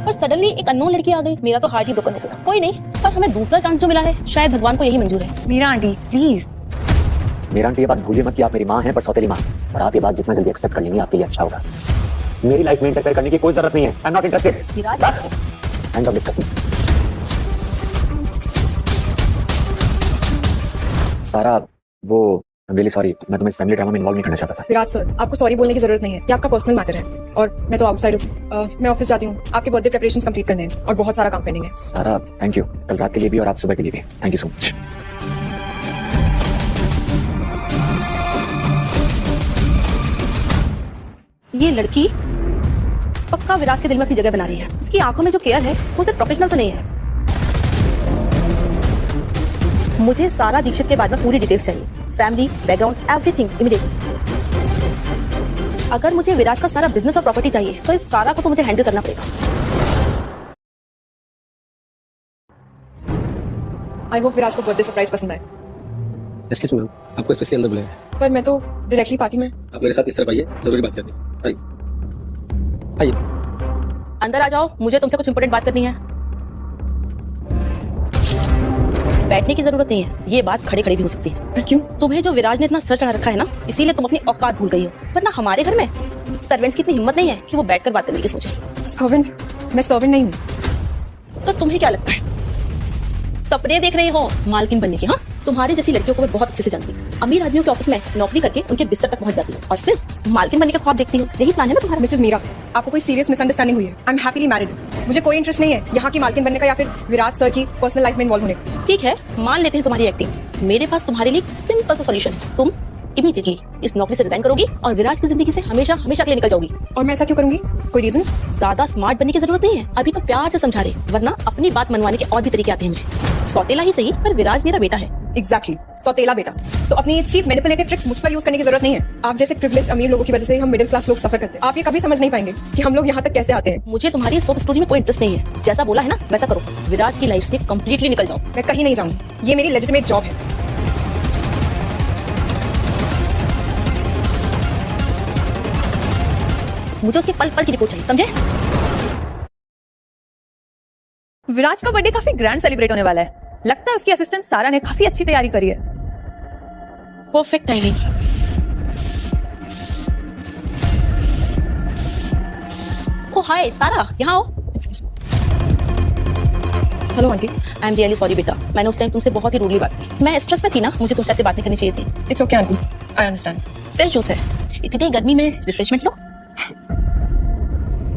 और सडनली एक अननोन लड़की आ गई, मेरा तो हार्ट ही ब्रोकन हो गया। कोई नहीं, पर हमें दूसरा चांस जो मिला है, शायद भगवान को यही मंजूर है। Meera aunty please. मेरा आंटी ये बात भूलिए मत कि आप मेरी माँ हैं, पर सौतेली माँ, और आप ये बात जितना जल्दी एक्सेप्ट कर लेंगे आपके लिए अच्छा होगा। मेरी लाइफ में इंटरफेयर करने की कोई जरूरत नहीं है। आई एम नॉट इंटरेस्टेड। बस एंड ऑफ डिस्कशन। सारा, वो आई एम रियली सॉरी, मैं तुम्हें इस फैमिली ड्रामा में इन्वॉल्व नहीं करना चाहता था। विराज सर, आपको सॉरी बोलने की जरूरत नहीं है, ये आपका पर्सनल मैटर है, और मैं तो आउटसाइड हूँ। मैं ऑफिस जाती हूँ, आपके बर्थडे प्रिपरेशंस कंप्लीट करने हैं और बहुत सारा काम पेंडिंग है। सारा थैंक यू, कल रात के लिए भी और आज सुबह के लिए भी थैंक यू सो मच। ये लड़की पक्का विराज के दिल में अपनी जगह बना रही है। इसकी आंखों में जो केयर है वो सिर्फ प्रोफेशनल तो नहीं है। मुझे सारा दीक्षित के बारे में पूरी डिटेल्स चाहिए, फैमिली, बैकग्राउंड, एवरीथिंग इमीडिएटली। अगर मुझे विराज का सारा बिजनेस और प्रॉपर्टी चाहिए तो इस सारा को तो मुझे हैंडल करना पड़ेगा। आई होप विराज को बर्थडे सरप्राइज पसंद आए। एक्सक्यूज मी, आपको स्पेशली अंदर बुलाया है। पर मैं तो डायरेक्टली पार्टी में। आप मेरे साथ इस तरफ आइए, जरूरी बात करनी है। आइए। अंदर आ जाओ, मुझे तुमसे कुछ इंपॉर्टेंट बात करनी है। बैठने की जरूरत नहीं है, ये बात खड़े खड़े भी हो सकती है। क्यों? तुम्हें जो विराज ने इतना सर चढ़ा रखा है ना, इसीलिए तुम अपनी औकात भूल गई हो। वरना हमारे घर में सर्वेंट्स की इतनी हिम्मत नहीं है कि वो बैठकर बात करने की सोचे। सर्वेंट? मैं सर्वेंट नहीं हूँ। तो तुम्हें क्या लगता है, सपने देख रहे हो मालकिन बनने के? हाँ, तुम्हारी जैसी लड़कियों को मैं बहुत अच्छे से जानती हूँ। अमीर आदमियों के ऑफिस में नौकरी करके उनके बिस्तर तक पहुंच जाती हूँ और फिर मालकिन बनने के ख्वाब देखती हूँ। यही प्लान है ना तुम्हारा? मिसेस मीरा, आपको कोई सीरियस मिसअंडरस्टैंडिंग हुई है। I am happily married. मुझे कोई इंटरेस्ट नहीं है यहाँ की मालकिन बनने का या फिर विराट सर की पर्सनल लाइफ में इन्वॉल्व होने का। ठीक है, मान लेते हैं तुम्हारी एक्टिंग। मेरे पास तुम्हारे लिए सिंपल सा सॉल्यूशन है। तुम इमीडिएटली इस नौकरी से रिजाइन करोगी और विराज की जिंदगी से हमेशा हमेशा के लिए निकल जाओगी। और मैं ऐसा क्यों करूंगी? कोई रीजन? ज्यादा स्मार्ट बनने की जरूरत नहीं है, अभी तो प्यार से समझा रहे, वरना अपनी बात मनवाने के और भी तरीके आते हैं मुझे। सौतेला ही सही, पर विराज मेरा बेटा है। एग्जैक्टली सौतेला बेटा। तो अपनी चीप मैनिपुलेटिव ट्रिक्स मुझ पर यूज करने की जरूरत नहीं है। आप जैसे प्रिविलेज अमीर लोगों की वजह से हम मिडिल क्लास लोग सफर करते हैं। आप ये कभी समझ नहीं पाएंगे कि हम लोग यहाँ तक कैसे आते हैं। मुझे तुम्हारी सोप स्टोरी में कोई इंटरेस्ट नहीं है। जैसा बोला है ना वैसा करो। विराज की लाइफ से कंप्लीटली निकल जाओ। मैं कहीं नहीं जाऊंगी, ये मेरी लेजिटिमेट जॉब है। मुझे उसके पल पल की रिपोर्ट चाहिए, समझे? विराज का बर्थडे काफी ग्रैंड सेलिब्रेट होने वाला है। लगता है उसकी असिस्टेंट सारा ने काफी अच्छी तैयारी करी है। Perfect timing. ओ हाय सारा, यहाँ आओ। Hello aunty. I am really sorry बेटा, मैंने उस टाइम तुमसे बहुत ही रूडली बात की। मैं स्ट्रेस में थी ना, मुझे तुमसे ऐसे बात नहीं करनी चाहिए थी। It's okay aunty, I understand. Fresh juice है, इतनी गर्मी में रिफ्रेशमेंट लो।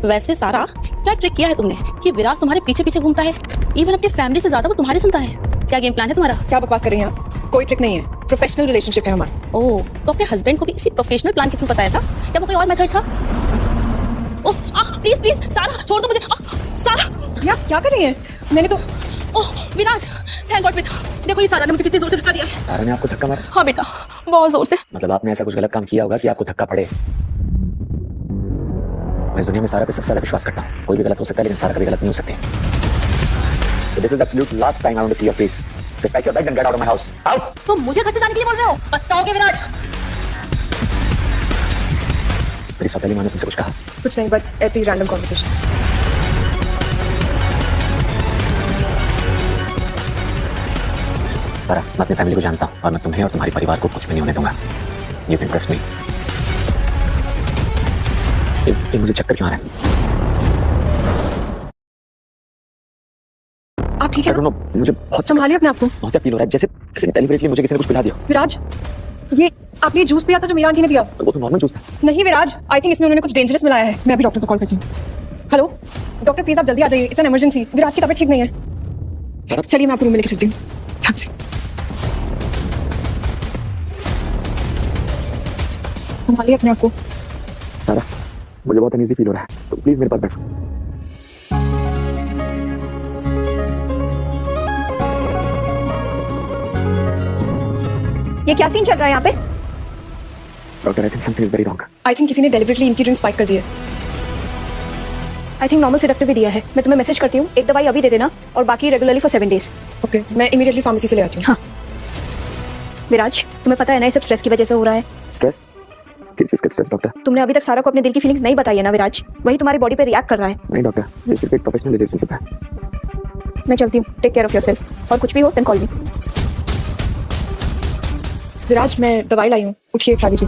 वैसे सारा, क्या ट्रिक किया है तुमने कि विराज तुम्हारे पीछे पीछे घूमता है? इवन अपनी फैमिली से ज्यादा वो तुम्हारी सुनता है। क्या गेम प्लान है तुम्हारा? क्या बकवास कर रही हैं आप? कोई ट्रिक नहीं है, प्रोफेशनल रिलेशनशिप है हमारा। ओह, तो अपने हस्बैंड को भी इसी प्रोफेशनल प्लान के थ्रू फंसाया था या वो कोई और मेथड था? ओह प्लीज प्लीज सारा, छोड़ दो मुझे। सारा, क्या क्या कर रही हैं? मैंने तो ओह विराज, थैंक गॉड बेटा। देखो ये सारा ने मुझे कितनी जोर से धक्का दिया है। सारा ने आपको धक्का मारा? हाँ बेटा, बहुत जोर से। मतलब आपने ऐसा कुछ गलत काम किया होगा कि आपको धक्का पड़े। मैं इस दुनिया में सारा पे सबसे ज्यादा विश्वास करता हूँ। कोई भी गलत हो सकता है लेकिन सारा कभी गलत नहीं हो सकते। So this is absolute last time I want to see your face. Just pack your bags and get out of my house. Out! तो मुझे घर से जाने के लिए बोल रहे हो? पछताओगे विराज। मेरी सौतेली माँ ने तुमसे कुछ कहा? कुछ नहीं, बस ऐसे ही रैंडम कॉन्वर्सेशन। सारा, मैं अपनी फैमिली को जानता हूँ और मैं तुम्हें और तुम्हारे परिवार को कुछ भी नहीं होने दूंगा। You can trust me. ये मुझे चक्कर क्यों आ रहा है? आप ठीक है? I don't know, मुझे बहुत संभालिए अपने आप को। बहुत सा फील हो रहा है, जैसे डेलिबरेटली मुझे किसी ने कुछ पिला दिया। विराज, ये आपने जूस पिया था जो मीरा आंटी ने पिया? वो तो नॉर्मल जूस था। नहीं विराज, आई थिंक इसमें उन्होंने कुछ डेंजरस मिलाया है। मैं अभी डॉक्टर को कॉल करती हूँ। हेलो डॉक्टर, प्लीज आप जल्दी आ जाइए, इट्स एन इमरजेंसी। विराज की तबीयत ठीक नहीं है। चलिए मैं आपको रूम में लेकर चलती हूँ। ध्यान से संभालिए अपने आप को। सारा, मुझे बहुत अनईजी फील हो रहा है, तो प्लीज मेरे पास बैठो। ये क्या सीन चल रहा है यहाँ पे? Doctor, I think something is very wrong. I think किसी ने डेलिबरेटली इनकी ड्रिंक स्पाइक कर दी है। आई थिंक नॉर्मल सेडेक्टिव भी दिया है। मैं तुम्हें मैसेज करती हूँ, एक दवाई अभी दे देना और बाकी रेगुलरली फॉर 7 days। ओके, मैं इमीडिएटली फार्मेसी से ले आती हूँ। हाँ विराज, तुम्हें पता है ना ये सब स्ट्रेस की वजह से हो रहा है। स्ट्रेस? किस चीज का स्ट्रेस डॉक्टर? तुमने अभी तक सारा को अपने दिल की फीलिंग्स नहीं बताई है ना विराज, वही तुम्हारी बॉडी पे रिएक्ट कर रहा है। नहीं डॉक्टर, ये सिर्फ एक प्रोफेशनल रिलेशनशिप है। मैं चलती हूँ, टेक केयर ऑफ योरसेल्फ, और कुछ भी हो देन कॉल मी। विराज, मैं दवाई लाई हूँ, उठिए खा लीजिए।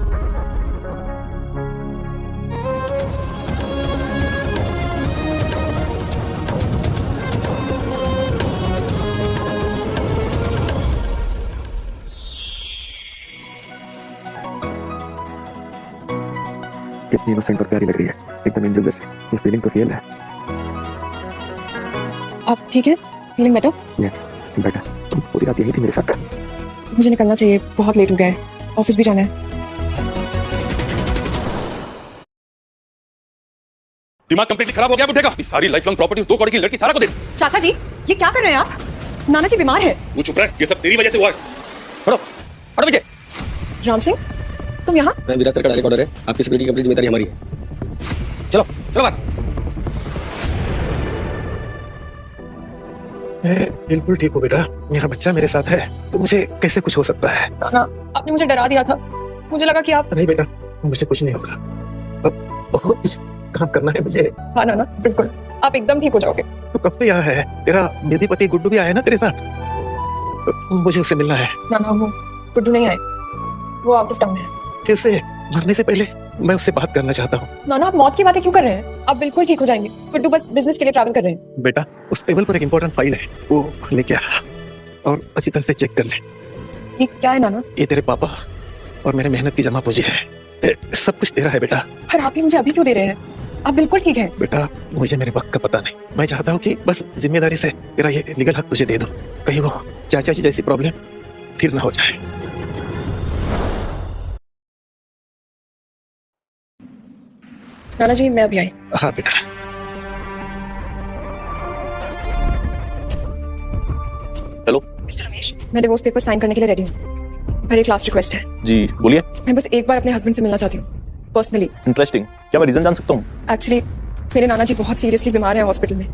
कितनी इनोसेंट और प्यारी लग रही है, एकदम एंजल जैसे। ये फीलिंग तो रियल है। आप ठीक है? Feeling better? यस बेटा, तुम पूरी रात यही थी मेरे साथ। मुझे निकलना चाहिए, बहुत लेट हो गया है, ऑफिस भी जाना है। दिमाग कंप्लीटली खराब हो गया बुढ़े का। ये सारी लाइफ लॉन्ग प्रॉपर्टीज 2 करोड़ की लड़की सारा को दे। चाचा जी, ये क्या कर रहे हैं आप? नाना जी बीमार है। तू चुप रह, ये सब तेरी वजह से हुआ है। हटो हटो पीछे। राम सिंह, तुम यहाँ? मैं विराज सर का डायरेक्ट ऑर्डर है, आपकी सिक्योरिटी की कंप्लीट जिम्मेदारी हमारी है। चलो चलो बात। मैं बिल्कुल ठीक हूँ बेटा, मेरा बच्चा मेरे साथ है, तो मुझे कैसे कुछ हो सकता है? नाना, आपने मुझे डरा दिया था, मुझे लगा कि आप। नहीं बेटा, मुझे कुछ नहीं होगा। अब बहुत कुछ काम करना है मुझे। हाँ नाना, बिल्कुल, आप एकदम ठीक हो जाओगे। तो कब से यहाँ है? तेरा बेबी पति गुड्डू भी आया ना तेरे साथ? मुझे उससे मिलना है। नाना, वो गुड्डू नहीं आए, वो आउट ऑफ टाउन है। कैसे? मरने से पहले मैं उससे बात करना चाहता हूँ। नाना, आप मौत की बातें क्यों कर रहे हैं? आप बिल्कुल ठीक हो जाएंगे। गुड्डू बस बिजनेस के लिए ट्रैवल कर रहे हैं। बेटा, उस टेबल पर एक इम्पोर्टेंट फाइल है, वो लेके आ और अच्छी तरह से चेक कर ले। ये क्या है नाना? ये तेरे पापा और मेरे मेहनत की जमा पूंजी है, सब कुछ तेरा है बेटा। पर आप ये मुझे अभी क्यों दे रहे हैं? आप बिल्कुल ठीक हैं। बेटा, मुझे मेरे वक्त का पता नहीं, मैं चाहता हूँ कि बस जिम्मेदारी से तेरा ये लीगल हक तुझे दे दूं, कहीं वो चाचा जी जैसी प्रॉब्लम फिर ना हो जाए। नाना जी, मैं अभी आई। हाँ बेटा। चलो मैं डिवोर्स पेपर साइन करने के लिए रेडी हूँ, पर एक लास्ट रिक्वेस्ट है। जी बोलिए। मैं बस एक बार अपने हस्बैंड से मिलना चाहती हूँ पर्सनली। इंटरेस्टिंग, क्या मैं रीजन जान सकता हूँ? एक्चुअली मेरे नाना जी बहुत सीरियसली बीमार हैं हॉस्पिटल में,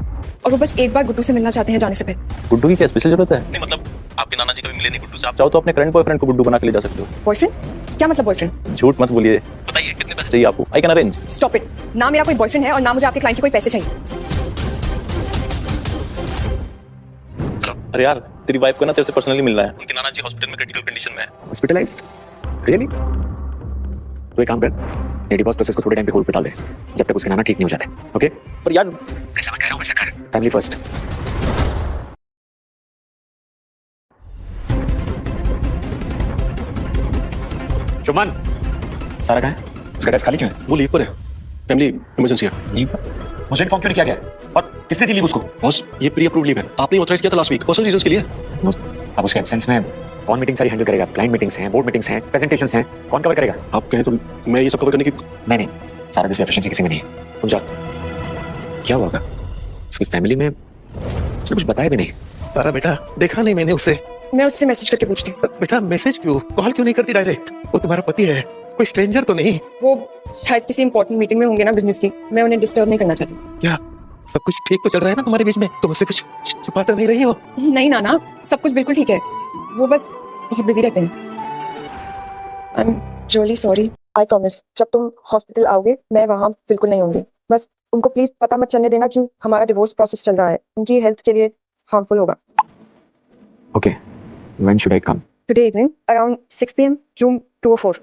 और वो बस एक बार गुड्डू से मिलना चाहते हैं जाने से पहले। गुड्डू की क्या स्पेशल जरूरत है? नहीं मतलब आपके नाना जी कभी मिले नहीं गुड्डू से, आप चाहो तो अपने करंट बॉयफ्रेंड को गुड्डू बना के ले जा सकते हो। बॉयफ्रेंड? क्या मतलब बॉयफ्रेंड? झूठ मत बोलिए, बताइए कितने पैसे चाहिए आपको? I can arrange. Stop it. ना मेरा कोई बॉयफ्रेंड है और ना मुझे आपके क्लाइंट के कोई पैसे चाहिए। अरे यार, तेरी वाइफ को ना तेरे से पर्सनली मिलना है। उनके नाना जी हॉस्पिटल में क्रिटिकल कंडीशन में है। हॉस्पिटलाइज्ड? रियली? तो एक काम कर, ये डिवोर्स प्रोसेस को थोड़े टाइम पे होल्ड पे डाल दे, जब तक उसके नाना ठीक नहीं हो जाते। ओके? पर यार ऐसा मैं कह रहा हूँ वैसा कर, फैमिली फर्स्ट। शुभमन, सारा कहाँ है? उसका डेस्क खाली क्यों है? वो लीव पर है, फैमिली इमरजेंसी है। लीव पर? मुझे इन्फॉर्म क्यों नहीं किया गया? और किसने दी लीव उसको? बॉस ये प्री अप्रूव्ड लीव है, आपने ऑथराइज किया था लास्ट वीक पर्सनल रीजंस के लिए। अब उसके एब्सेंस में कौन मीटिंग सारी हैंडल करेगा? क्लाइंट मीटिंग्स हैं, बोर्ड मीटिंग्स हैं, प्रेजेंटेशंस हैं, कौन कवर करेगा? आप कहें तो मैं ये सब कवर करने की। नहीं, सारा जैसे एफिशिएंसी किसी में नहीं है। तुम जाओ। क्या हुआ? उसकी फैमिली में उसने कुछ बताया भी नहीं। तारा बेटा, देखा नहीं मैंने उसे। मैं उससे मैसेज करके पूछती हूँ। बेटा मैसेज क्यों, कॉल क्यों नहीं करती डायरेक्ट? वो तुम्हारा पति है, कोई स्ट्रेंजर तो नहीं? वो शायद किसी इंपॉर्टेंट मीटिंग में होंगे ना बिजनेस की, मैं उन्हें डिस्टर्ब नहीं करना चाहती। क्या सब कुछ ठीक तो चल रहा है ना तुम्हारे बीच में? तुम उससे कुछ छुपाते नहीं रही हो? नहीं नाना, सब कुछ बिल्कुल ठीक है, वो बस बहुत बिजी रहते हैं। I am really sorry. I promise जब तुम हॉस्पिटल आओगे मैं वहाँ बिल्कुल नहीं होंगी। बस उनको प्लीज पता मत चलने देना कि हमारा डिवोर्स प्रोसेस चल रहा है, उनकी हेल्थ के लिए हार्मफुल होगा। Okay, when should I come? Today evening around 6 PM, room 204।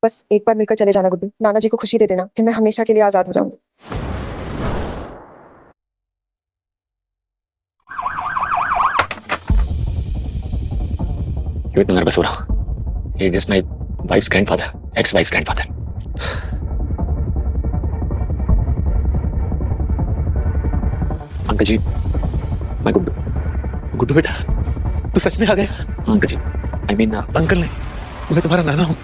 बस एक बार मिलकर चले जाना गुड्डू, नाना जी को खुशी दे देना, फिर मैं हमेशा के लिए आजाद हो जाऊंगी। क्यों इतना नर्वस हो रहा हूँ? He is just my wife's grandfather, ex-wife's grandfather. Uncle ji, मैं गुड्डू। गुड्डू बेटा, तू सच में आ गया? हाँ uncle ji, I mean, uncle नहीं, मैं तुम्हारा नाना हूँ।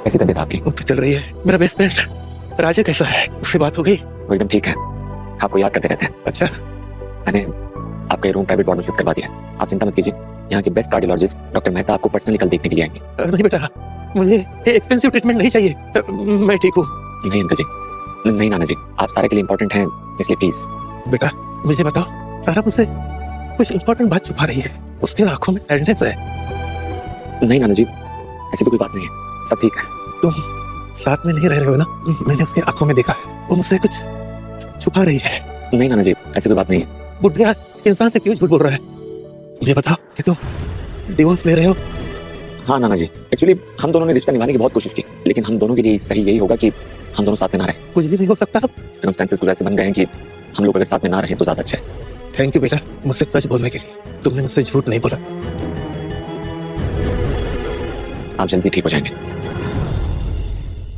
कैसी तबीयत आपकी? वो तो चल रही है। मेरा बेस्ट फ्रेंड राजा कैसा है, उससे बात हो गई? वो एकदम ठीक है, आपको याद करते रहते हैं। अच्छा, मैंने आपका रूम प्राइवेट वार्ड में शिफ्ट करवा दिया, आप चिंता मत कीजिए। यहाँ के बेस्ट कार्डियोलॉजिस्ट डॉक्टर मेहता आपको पर्सनली कल देखने के लिए आएंगे। नहीं बेटा, मुझे एक्सपेंसिव ट्रीटमेंट नहीं चाहिए, मैं ठीक हूँ। नहीं अंकल जी, नहीं नाना जी, आप सारे के लिए इंपॉर्टेंट हैं, इसलिए प्लीज। बेटा मुझे बताओ, सारा मुझसे कुछ इंपॉर्टेंट बात छुपा रही है, उसके आंखों में सैडनेस है। नहीं नाना जी, ऐसी तो कोई बात नहीं है, सब ठीक है। तुम साथ में नहीं रह रहे हो ना? मैंने उसकी आंखों में देखा है, वो मुझसे कुछ छुपा रही है। नहीं नाना जी, ऐसी कोई बात नहीं है। बुढ़िया इंसान से क्यों झूठ बोल रहा है? मुझे बताओ कि तुम डिवोर्स ले रहे हो? हाँ नाना जी, एक्चुअली हम दोनों ने रिश्ता निभाने की बहुत कोशिश की, लेकिन हम दोनों के लिए सही यही होगा कि हम दोनों साथ में ना रहे। कुछ भी नहीं हो सकता। सर्कमस्टेंसेस कुछ ऐसे बन गए हैं कि हम लोग अगर साथ में ना रहे तो ज्यादा अच्छा है। थैंक यू बेटा, मुझसे सच बोलने के लिए। तुमने मुझसे झूठ नहीं बोला। आप जल्दी ठीक हो जाएंगे,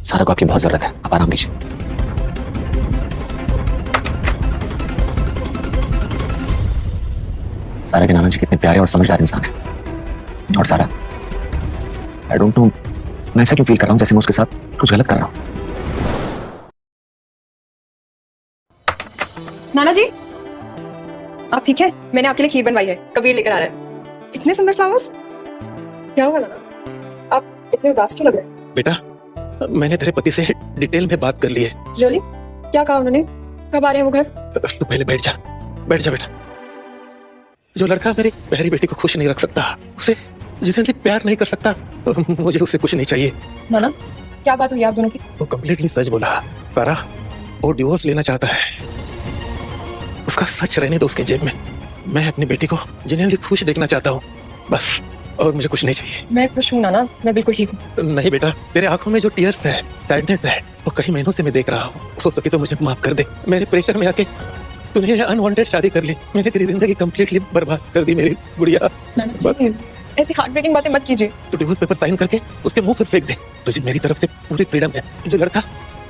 सारा को आपकी बहुत जरूरत है, आप आराम कीजिए। सारा के नाना जी कितने प्यारे और समझदार इंसान है। और सारा, आई डोंट नो, मैं ऐसा क्यों फील कर रहा हूँ जैसे मैं उसके साथ कुछ गलत कर रहा हूँ। नाना जी, आप ठीक है? मैंने आपके लिए खीर बनवाई है, कबीर लेकर आ रहा है। इतने सुंदर फ्लावर्स। क्या हुआ नाना, आप इतने उदास क्यों लग रहे हैं? बेटा, मैंने तेरे पति से डिटेल में बात कर ली है। रियली? क्या कहा उन्होंने? कब आ रहे हैं वो घर? तू पहले बैठ जा, बैठ जा बेटा। जो लड़का मेरी प्यारी बेटी को खुश नहीं रख सकता, उसे जिन्हें प्यार नहीं कर सकता, तो मुझे उससे कुछ नहीं चाहिए। नाना, क्या बात हुई आप दोनों की? वो कम्प्लीटली सच बोला। सारा, वो डिवोर्स लेना चाहता है। उसका सच रहने दो उसके जेब में। मैं अपनी बेटी को जिन्हें खुश देखना चाहता हूँ, बस, और मुझे कुछ नहीं चाहिए। मैं खुश हूँ नाना, मैं बिल्कुल ठीक हूँ। नहीं बेटा, तेरे आंखों में जो टीयर्स है, सैडनेस है, वो कई महीनों से मैं देख रहा हूँ। हो सके तो मुझे माफ कर दे। मेरे प्रेशर में आके तूने अनवांटेड शादी कर ली, मैंने तेरी जिंदगी कंप्लीटली बर्बाद कर दी मेरी गुड़िया। नाना प्लीज ऐसी हार्ट ब्रेकिंग बातें मत कीजिए। तो डिवोर्स पेपर साइन करके उसके मुंह पर फेंक दे। तुझे मेरी तरफ से पूरी फ्रीडम है। जो लड़का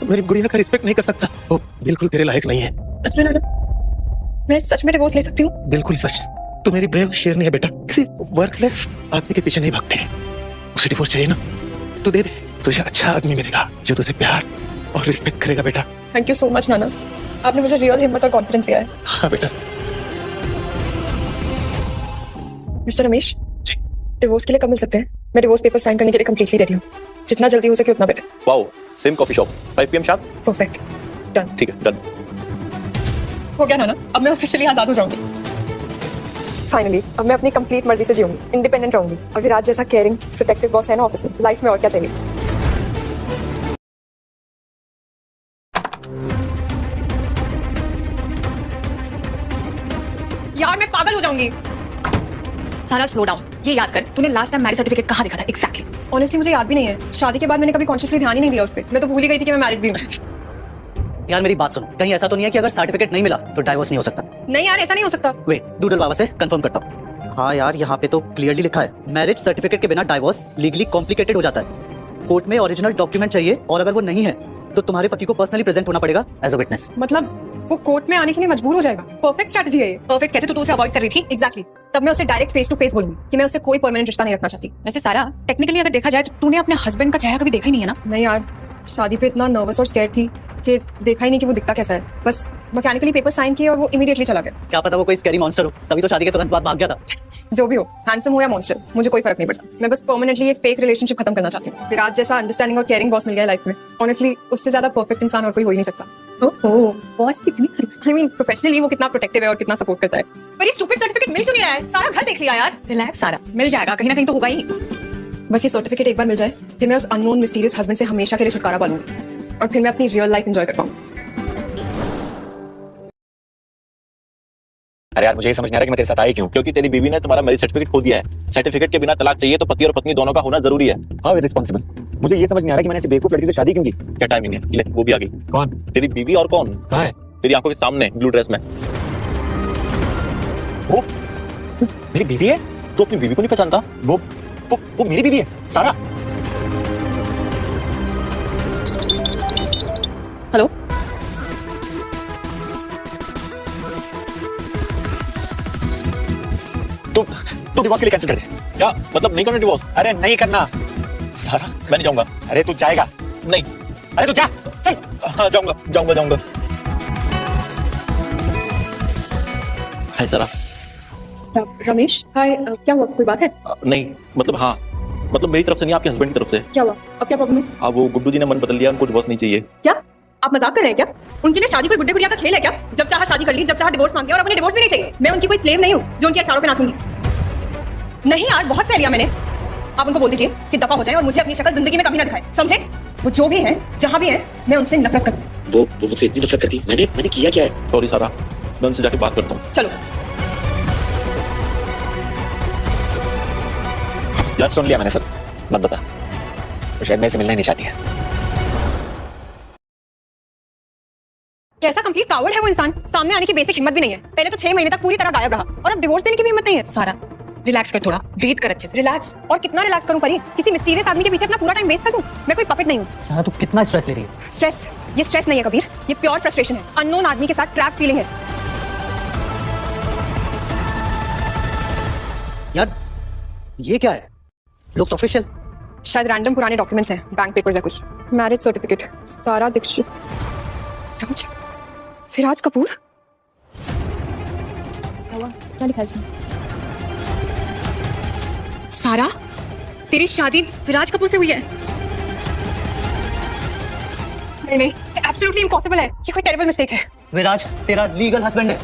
मेरी गुड़िया का रिस्पेक्ट नहीं कर सकता, वो बिल्कुल तेरे लायक नहीं है। सच में नाना, मैं सच में डिवोर्स ले सकती हूँ? बिल्कुल सच। तू मेरी ब्रेव शेरनी है बेटा, किसी वर्कलेस आदमी के पीछे नहीं भागते। उसे डिवोर्स चाहिए ना, तो दे दे। तुझे अच्छा आदमी मिलेगा जो तुझे प्यार और रिस्पेक्ट करेगा बेटा। थैंक यू सो मच नाना, आपने मुझे रियल हिम्मत और कॉन्फिडेंस दिया है। हाँ बेटा। मिस्टर रमेश डिवोर्स के लिए कब मिल सकते हैं? मैं डिवोर्स पेपर साइन करने के लिए कंप्लीटली रेडी हूँ। जितना जल्दी हो सके उतना better. Wow, same coffee shop, 5 PM sharp. Perfect, done. ठीक है, डन। हो गया ना? अब मैं ऑफिशियली आजाद हो जाऊंगी। फाइनली अब मैं अपनी कंप्लीट मर्जी से जीऊंगी, इंडिपेंडेंट रहूंगी। और विराज जैसा केयरिंग प्रोटेक्टिव बॉस है ना ऑफिस में, लाइफ में और क्या चाहिए। यार मैं पागल हो जाऊंगी। सारा स्लो डाउन, ये याद कर तूने लास्ट टाइम मैरिज सर्टिफिकेट कहाँ देखा था एग्जैक्टली? ऑनेस्टली मुझे याद भी नहीं है। शादी के बाद मैंने कभी कॉन्शियसली ध्यान ही नहीं दिया उस पर। मैं तो भूल ही गई थी कि मैं मैरिड भी हूँ। यार मेरी बात सुनो, कहीं ऐसा तो नहीं है कि अगर सर्टिफिकेट नहीं मिला तो डाइवोर्स नहीं हो सकता? नहीं यार, ऐसा नहीं हो सकता। वेट, डूडल बाबा से कंफर्म करता हूँ। हाँ यार, यहाँ पे तो क्लियरली लिखा है मैरिज सर्टिफिकेट के बिना डाइवोर्स लीगली कॉम्प्लिकेटेड हो जाता है। कोर्ट में ओरिजिनल डॉक्यूमेंट चाहिए और अगर वो नहीं है तो तुम्हारे पति को पर्सनली प्रेजेंट होना पड़ेगा एज अ विटनेस। मतलब वो कोर्ट में आने के लिए मजबूर हो जाएगा। परफेक्ट स्ट्रेटजी है ये। परफेक्ट कैसे? तू उसे अवॉइड कर रही थी। एग्जैक्टली। तब मैं उसे डायरेक्ट फेस टू फेस बोलूंगी कि मैं उससे कोई परमानेंट रिश्ता नहीं रखना चाहती। वैसे सारा टेक्निकली अगर देखा जाए तो तूने अपने हस्बैंड का चेहरा कभी देखा ही नहीं है ना? नहीं यार, शादी पे इतना नर्वस और स्कैर्ड थी कि देखा ही नहीं कि वो दिखता कैसा है। बस मैकेनिकली पेपर साइन किए और वो इमीडिएटली चला गया। क्या पता वो कोई स्कैरी मॉन्स्टर हो, तभी तो शादी के तुरंत बाद भाग गया था। जो भी हो, हैंडसम हो या मॉन्स्टर, मुझे कोई फर्क नहीं पड़ता। मैं बस परमानेंटली ये फेक रिलेशनशिप खत्म करना चाहती हूँ। विराज जैसा अंडरस्टैंडिंग और केयरिंग बॉस मिल गया लाइफ में। ऑनेस्टली उससे ज्यादा परफेक्ट इंसान और कोई हो ही नहीं सकता। ओह, बॉस कितनी आई मीन प्रोफेशनली वो कितना प्रोटेक्टिव है और कितना सपोर्ट करता है। पर ये स्टूपिड सर्टिफिकेट मिल क्यों नहीं रहा है? सारा घर देख लिया यार। रिलैक्स सारा, मिल जाएगा, कहीं ना कहीं तो होगा ही। बस ये सर्टिफिकेट एक बार मिल जाए, फिर मैं उस अननोन मिस्टीरियस हस्बैंड से हमेशा के लिए छुटकारा पालूंगी और फिर मैं अपनी रियल लाइफ एंजॉय कर पाऊँ। अरे यार, मुझे ये समझ नहीं आ रहा कि मैं तेरे साथ आई क्यों? क्योंकि तेरी बीवी ने तुम्हारा मैरिज सर्टिफिकेट खो दिया है। सर्टिफिकेट के बिना तलाक चाहिए तो पति और पत्नी दोनों का होना जरूरी है। How irresponsible. मुझे ये समझ नहीं आ रहा कि मैंने ऐसी बेवकूफ लड़की से शादी क्यों की। क्या टाइमिंग है? ले, वो भी आ गई। कौन? तेरी बीवी। और कौन? कहाँ है? तेरी आंखों के सामने ब्लू ड्रेस में। वो मेरी बीवी है? तू अपनी बीवी को नहीं पहचानता? वो मेरी बीवी है सारा। हेलो, तू डिवोर्स के लिए कैंसिल कर दे। क्या मतलब? नहीं करना डिवोर्स? अरे नहीं करना सारा। मैं नहीं जाऊंगा। अरे तू जाएगा? नहीं। अरे तू जा, चल। हाँ जाऊंगा। हाय सारा। रमेश हाय, क्या हुआ? कोई बात है? नहीं मतलब हाँ, मतलब मेरी तरफ से नहीं, आपके हस्बैंड की तरफ से। क्या हुआ? अब क्या प्रॉब्लम है? अब वो गुड्डू जी ने मन बदल लिया, उनको डिवोर्स नहीं चाहिए। क्या आप मजाक कर रहे हैं क्या? उनके लिए शादी कोई गुड्डे गुड़िया का खेल है क्या? जब चाहा शादी कर ली, जब चाहा डिवोर्स मांग लिया और अपने डिवोर्स भी नहीं चाहिए। मैं उनकी कोई स्लेव नहीं हूँ जो उनके अचारों पे नाचूंगी। नहीं यार, बहुत सह लिया मैंने। आप उनको बोल दीजिए कि दफा हो जाए और मुझे अपनी शक्ल जिंदगी में कभी ना दिखाए, समझे? वो जो भी है, जहाँ भी है, मैं उनसे नफरत करती हूँ। वो मुझसे इतनी नफरत करती, मैंने किया क्या है? सॉरी सारा, मैं उनसे जाके बात करता हूँ। चलो यार, सुन लिया मैंने सब, मत बता। वो शायद मेरे से मिलना ही नहीं चाहती है। कैसा कंप्लीट कावर्ड है वो इंसान। सामने आने की बेसिक हिम्मत भी नहीं है। पहले तो 6 महीने तक पूरी तरह गायब रहा और अब डिवोर्स देने की भी हिम्मत नहीं है। सारा रिलैक्स कर, थोड़ा ब्रीथ कर अच्छे से। रिलैक्स? और कितना रिलैक्स करूं परी? किसी मिस्टीरियस आदमी के पीछे अपना पूरा टाइम वेस्ट कर दूं? मैं कोई पपेट नहीं हूं। सारा तू कितना स्ट्रेस ले रही है? स्ट्रेस? ये स्ट्रेस नहीं है कबीर, ये प्योर फ्रस्ट्रेशन है। अननोन आदमी के साथ ट्रैप फीलिंग है। यार ये क्या है? Looks official. शायद रैंडम पुराने डॉक्यूमेंट्स हैं, बैंक पेपर्स या कुछ। मैरिज सर्टिफिकेट, सारा दीक्षित। राज, विराज कपूर। क्या लिखा है इसमें? सारा, तेरी शादी विराज कपूर से हुई है? नहीं, एब्सोल्युटली इम्पॉसिबल है। ये कोई टेरिबल मिस्टेक है। विराज तेरा लीगल हस्बैंड है।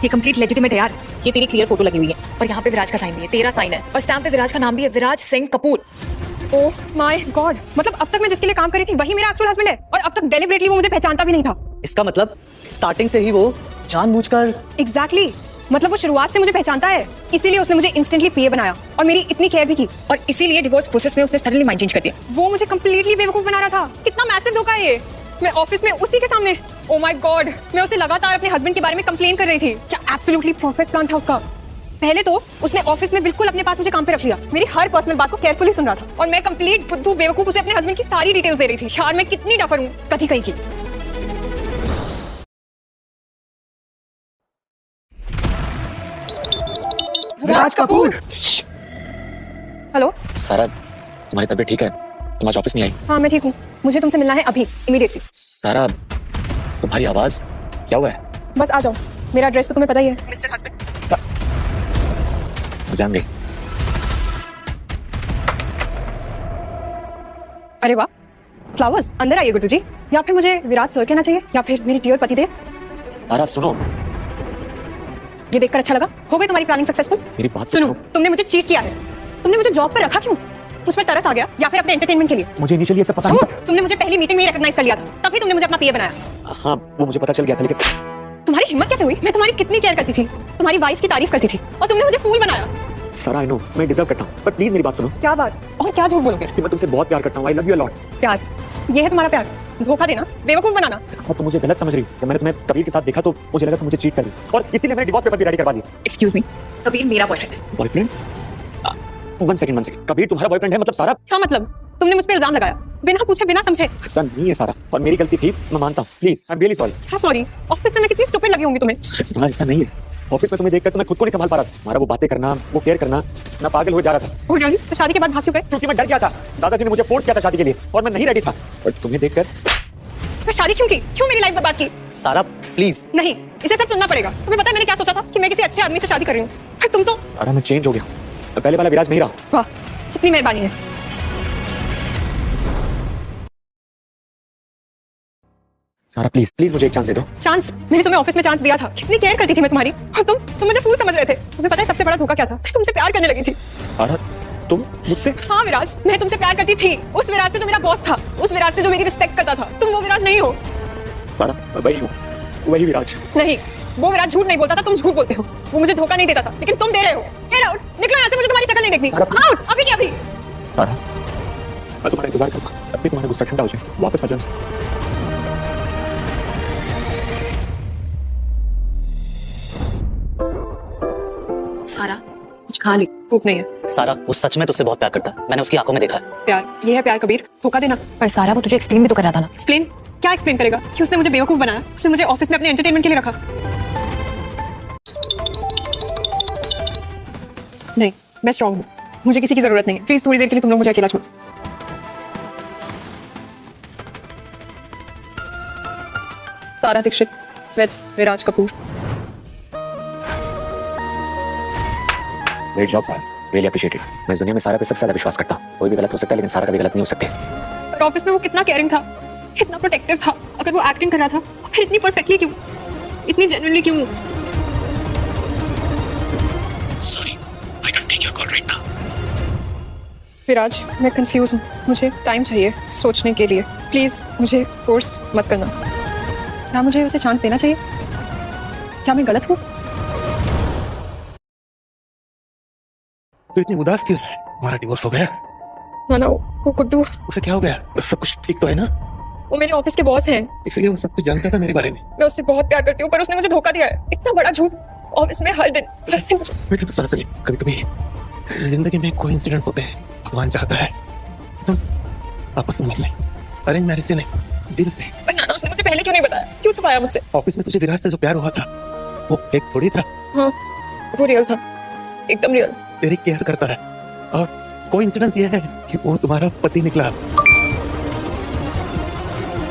ये कंप्लीट लेजिटिमेट है यार। ये तेरी क्लियर फोटो लगी हुई है और यहाँ पे विराज का साइन भी है, तेरा साइन है और स्टैम्प पे विराज का नाम भी है, Viraj Singh Kapoor. Oh my God, मतलब अब तक मैं जिसके लिए काम कर रही थी वही मेरा एक्चुअल हस्बैंड है और अब तक डेलिबरेटली वो मुझे पहचानता भी नहीं था। इसका मतलब स्टार्टिंग से ही वो जानबूझकर। एग्जैक्टली, मतलब वो शुरुआत से मुझे पहचानता है, इसीलिए उसने मुझे इंस्टेंटली पीए बनाया और मेरी इतनी केयर भी की और इसीलिए डिवोर्स प्रोसेस में उसने सडनली माइंड चेंज कर दिया। वो मुझे कंप्लीटली बेवकूफ बना रहा था। कितना मैसिव धोखा है ये। मैं ऑफिस में उसी के सामने, ओ माय गॉड, मैं उसे लगातार अपने हस्बैंड के बारे में कंप्लेन कर रही थी। क्या एब्सोल्युटली परफेक्ट प्लान था उसका। पहले तो उसने ऑफिस में बिल्कुल अपने पास मुझे काम पे रख लिया, मेरी हर पर्सनल बात को केयरफुली सुन रहा था और मैं कंप्लीट बुद्धू बेवकूफ उसे अपने हस्बैंड की सारी डिटेल्स दे रही थी। यार मैं कितनी डफर हूँ कभी कहीं की। विराज कपूर। हेलो सारा, तुम्हारी तबीयत ठीक है? तुम आज ऑफिस नहीं आई? हाँ मैं ठीक हूँ, मुझे तुमसे मिलना है अभी, इमीडिएटली। सारा, तुम्हारी आवाज क्या हुआ है? बस आ जाओ, मेरा एड्रेस तो तुम्हें पता ही है। Mister husband. वो जान गई। अरे वाह, फ्लावर्स। अंदर आइए गुड्डू जी। या फिर मुझे विराट सर कहना चाहिए, या फिर मेरी डियर पतिदेव। सारा सुनो, ये देखकर अच्छा लगा? हो गई तुम्हारी प्लानिंग सक्सेसफुल? मेरी बात तो सुनो, तुमने मुझे चीट किया है। तुमने मुझे जॉब पर रखा क्यों? उसमें तरस आ गया या फिर अपने एंटरटेनमेंट के लिए? मुझे इनिशियली ये सब पता नहीं था। तुमने मुझे पहली मीटिंग में ही रिकॉग्नाइज कर लिया था, तभी तुमने मुझे अपना पीए बनाया। हाँ, वो मुझे पता चल गया था, लेकिन तुम्हारी हिम्मत कैसे हुई? मैं तुम्हारी कितनी केयर करती थी, तुम्हारी वाइफ की तारीफ करती थी, और तुमने मुझे फूल बनाया। सारा आई नो, मैं डिजर्व करता हूँ, पर प्लीज मेरी बात सुनो। क्या बात? और क्या झूठ बोलोगे? कि मैं तुमसे बहुत प्यार करता हूँ। आई लव यू अ लॉट। प्यार? ये है तुम्हारा प्यार? धोखा देना, बेवकूफ बनाना। और तुम मुझे गलत समझ रही हो। जब मैंने तुम्हें कबीर के साथ देखा तो मुझे लगा तुम मुझे चीट कर रही हो, और इसीलिए मैंने डिवोर्स पेपर भी रेडी करवा दिया। एक्सक्यूज मी, कबीर मेरा बॉयफ्रेंड है। बॉयफ्रेंड? One second. कबीर तुम्हारा बॉयफ्रेंड है? मतलब सारा? क्या मतलब? तुमने मुझ पे इल्जाम लगाया बिना पूछे बिना समझे। ऐसा नहीं है सारा, और मेरी गलती थी, मैं मानता हूँ। Please, I am really sorry. क्या सॉरी? ऑफिस में मैं कितनी स्टूपिड लगी होंगी तुम्हें। ऐसा नहीं है। ऑफिस में तुम्हें देखकर तो मैं खुद को नहीं संभाल पा रहा था। हमारा वो बातें करना, वो केयर करना, मैं पागल हो जा रहा था। हो जाएगी तो शादी के बाद भाग क्यों गए? क्योंकि मैं डर गया था। दादाजी ने मुझे फोर्स किया था शादी के लिए, और मैं नहीं रेडी था। और तुम्हें देखकर मैं शादी क्यों की? क्यों मेरी लाइफ बर्बाद की? सारा प्लीज। नहीं, इसे सब सुनना पड़ेगा। तुम्हें पता है मैंने क्या सोचा था? कि मैं किसी अच्छे आदमी से शादी कर रही हूँ। पर तुम तो। सारा मैं चेंज हो गया, मैं पहले वाला विराज नहीं रहा। वाह, कितनी मेहरबानी है। सारा प्लीज प्लीज मुझे एक चांस दे दो। चांस? मैंने तुम्हें ऑफिस में चांस दिया था। कितनी केयर करती थी मैं तुम्हारी, और तुम मुझे फूल समझ रहे थे। तुम्हें पता है सबसे बड़ा धोखा क्या था? मैं तुमसे प्यार करने लगी थी। सारा तुम मुझसे? हाँ विराज, मैं तुमसे प्यार करती थी। उस विराज से जो मेरा बॉस था, उस विराज से जो मेरी रिस्पेक्ट करता था। तुम वो विराज नहीं हो। सारा मैं वही हूँ, वही विराज। नहीं, वो विराज झूठ नहीं बोलता था, तुम झूठ बोलते हो। वो मुझे धोखा नहीं देता था, लेकिन तुम दे रहे हो। गेट आउट, निकलो यहाँ से, मुझे तुम्हारी शक्ल नहीं देखनी। आउट, अभी की अभी। सारा मैं तुम्हारा इंतजार करूँगा, तब भी तुम्हारा गुस्सा ठंडा हो जाए, वापस आ जाना। सारा कुछ खा ली, भूख नहीं है। सारा वो सच में तुझसे बहुत प्यार करता है, मैंने उसकी आंखों में देखा है। प्यार? ये है प्यार कबीर? धोखा देना। पर सारा वो तुझे एक्सप्लेन भी तो कर रहा था ना। एक्सप्लेन? क्या एक्सप्लेन करेगा? कि उसने मुझे बेवकूफ बनाया, उसने मुझे ऑफिस में अपने एंटरटेनमेंट के लिए रखा। नहीं, मैं स्ट्रांग हूँ, मुझे किसी की जरूरत नहीं है। प्लीज थोड़ी देर के लिए तुम लोग मुझे अकेला छोड़ो। Sara Dixit with Viraj Kapoor. Great job Sara, really appreciated. मैं इस दुनिया में सारा पे सबसे ज्यादा विश्वास करता हूँ। कोई भी गलत हो सकता है, लेकिन सारा कभी गलत नहीं हो सकते। पर ऑफिस में वो कितना केयरिंग था, कितना प्रोटेक्टिव था। अगर वो एक्टिंग कर रहा था, फिर इतनी परफेक्टली क्यों, इतनी जेन्युइनली क्यों? Sorry, I can't take your call right now. Viraj, मैं कंफ्यूज हूँ, मुझे टाइम चाहिए सोचने के लिए। प्लीज मुझे फोर्स मत करना। क्या मुझे उसे चांस देना चाहिए? क्या मैं गलत हूँ? तो इतनी उदास क्यों है? हमारा डिवोर्स हो गया? ना वो गुड्डू। उसे क्या हो गया? सब कुछ ठीक तो है ना? वो मेरे ऑफिस के बॉस हैं, इसलिए वो सब कुछ जानता था मेरे बारे में। मैं उससे बहुत प्यार करती हूँ, पर उसने मुझे धोखा दिया है। इतना बड़ा झूठ ऑफिस में हर दिन। बेटा तो दरअसल कभी कभी जिंदगी में कोई इंसिडेंट होते हैं, भगवान चाहता है तुम आपस में मिल लें। अरेंज मैरिज से नहीं, दिल से। पर नाना, उसने मुझे पहले क्यों नहीं बताया? क्यों छुपाया मुझसे? ऑफिस में तुझे विराज से जो प्यार हुआ था, वो एक थोड़ी था। हाँ, वो रियल था, एकदम रियल। तेरी केयर करता है, और कोई इंसिडेंस ये है कि वो तुम्हारा पति निकला।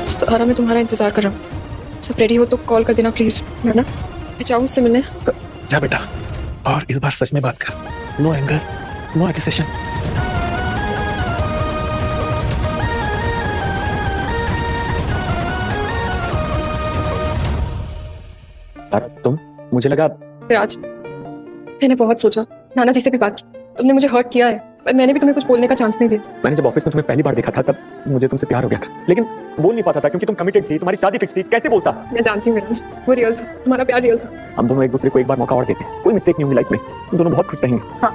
सारा, मैं तुम्हारा इंतजार कर रहा हूँ। जब रेडी हो तो कॉल कर देना प्लीज। नाना, मैं चाहूँ उससे मिलने। जा बेटा, और इस बार सच में बात कर। No anger, no aggression. Sara तुम? मुझे लगा। विराज, मैंने बहुत सोचा, नाना जी से भी बात की। तुमने मुझे हर्ट किया है, पर मैंने भी तुम्हें कुछ बोलने का चांस नहीं दिया। मैंने जब ऑफिस में तुम्हें पहली बार देखा था, तब मुझे तुमसे प्यार हो गया था, लेकिन बोल नहीं पाता था क्योंकि तुम कमिटेड थी, तुम्हारी शादी फिक्स थी। कैसे बोलता? मैं जानती हूँ विराज, वो रियल था, तुम्हारा प्यार रियल था। हम दोनों एक दूसरे को एक बार मौका और देते हैं, कोई मिस्टेक नहीं होगी लाइफ में, तुम दोनों बहुत खुश रहेंगे। हाँ,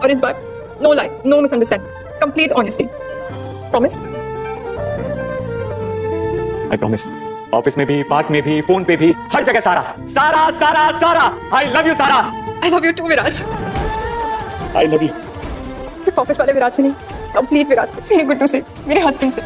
और इस बार no life, no misunderstanding, complete honesty. Promise? I promise. Office में भी, पार्क में भी, फोन पे भी, हर जगह सारा सारा सारा सारा। I love you Sara. I love you too Viraj. I love you. Office वाले विराज से नहीं, कंप्लीट विराज, मेरे गुड्डू से, मेरे हस्बैंड से।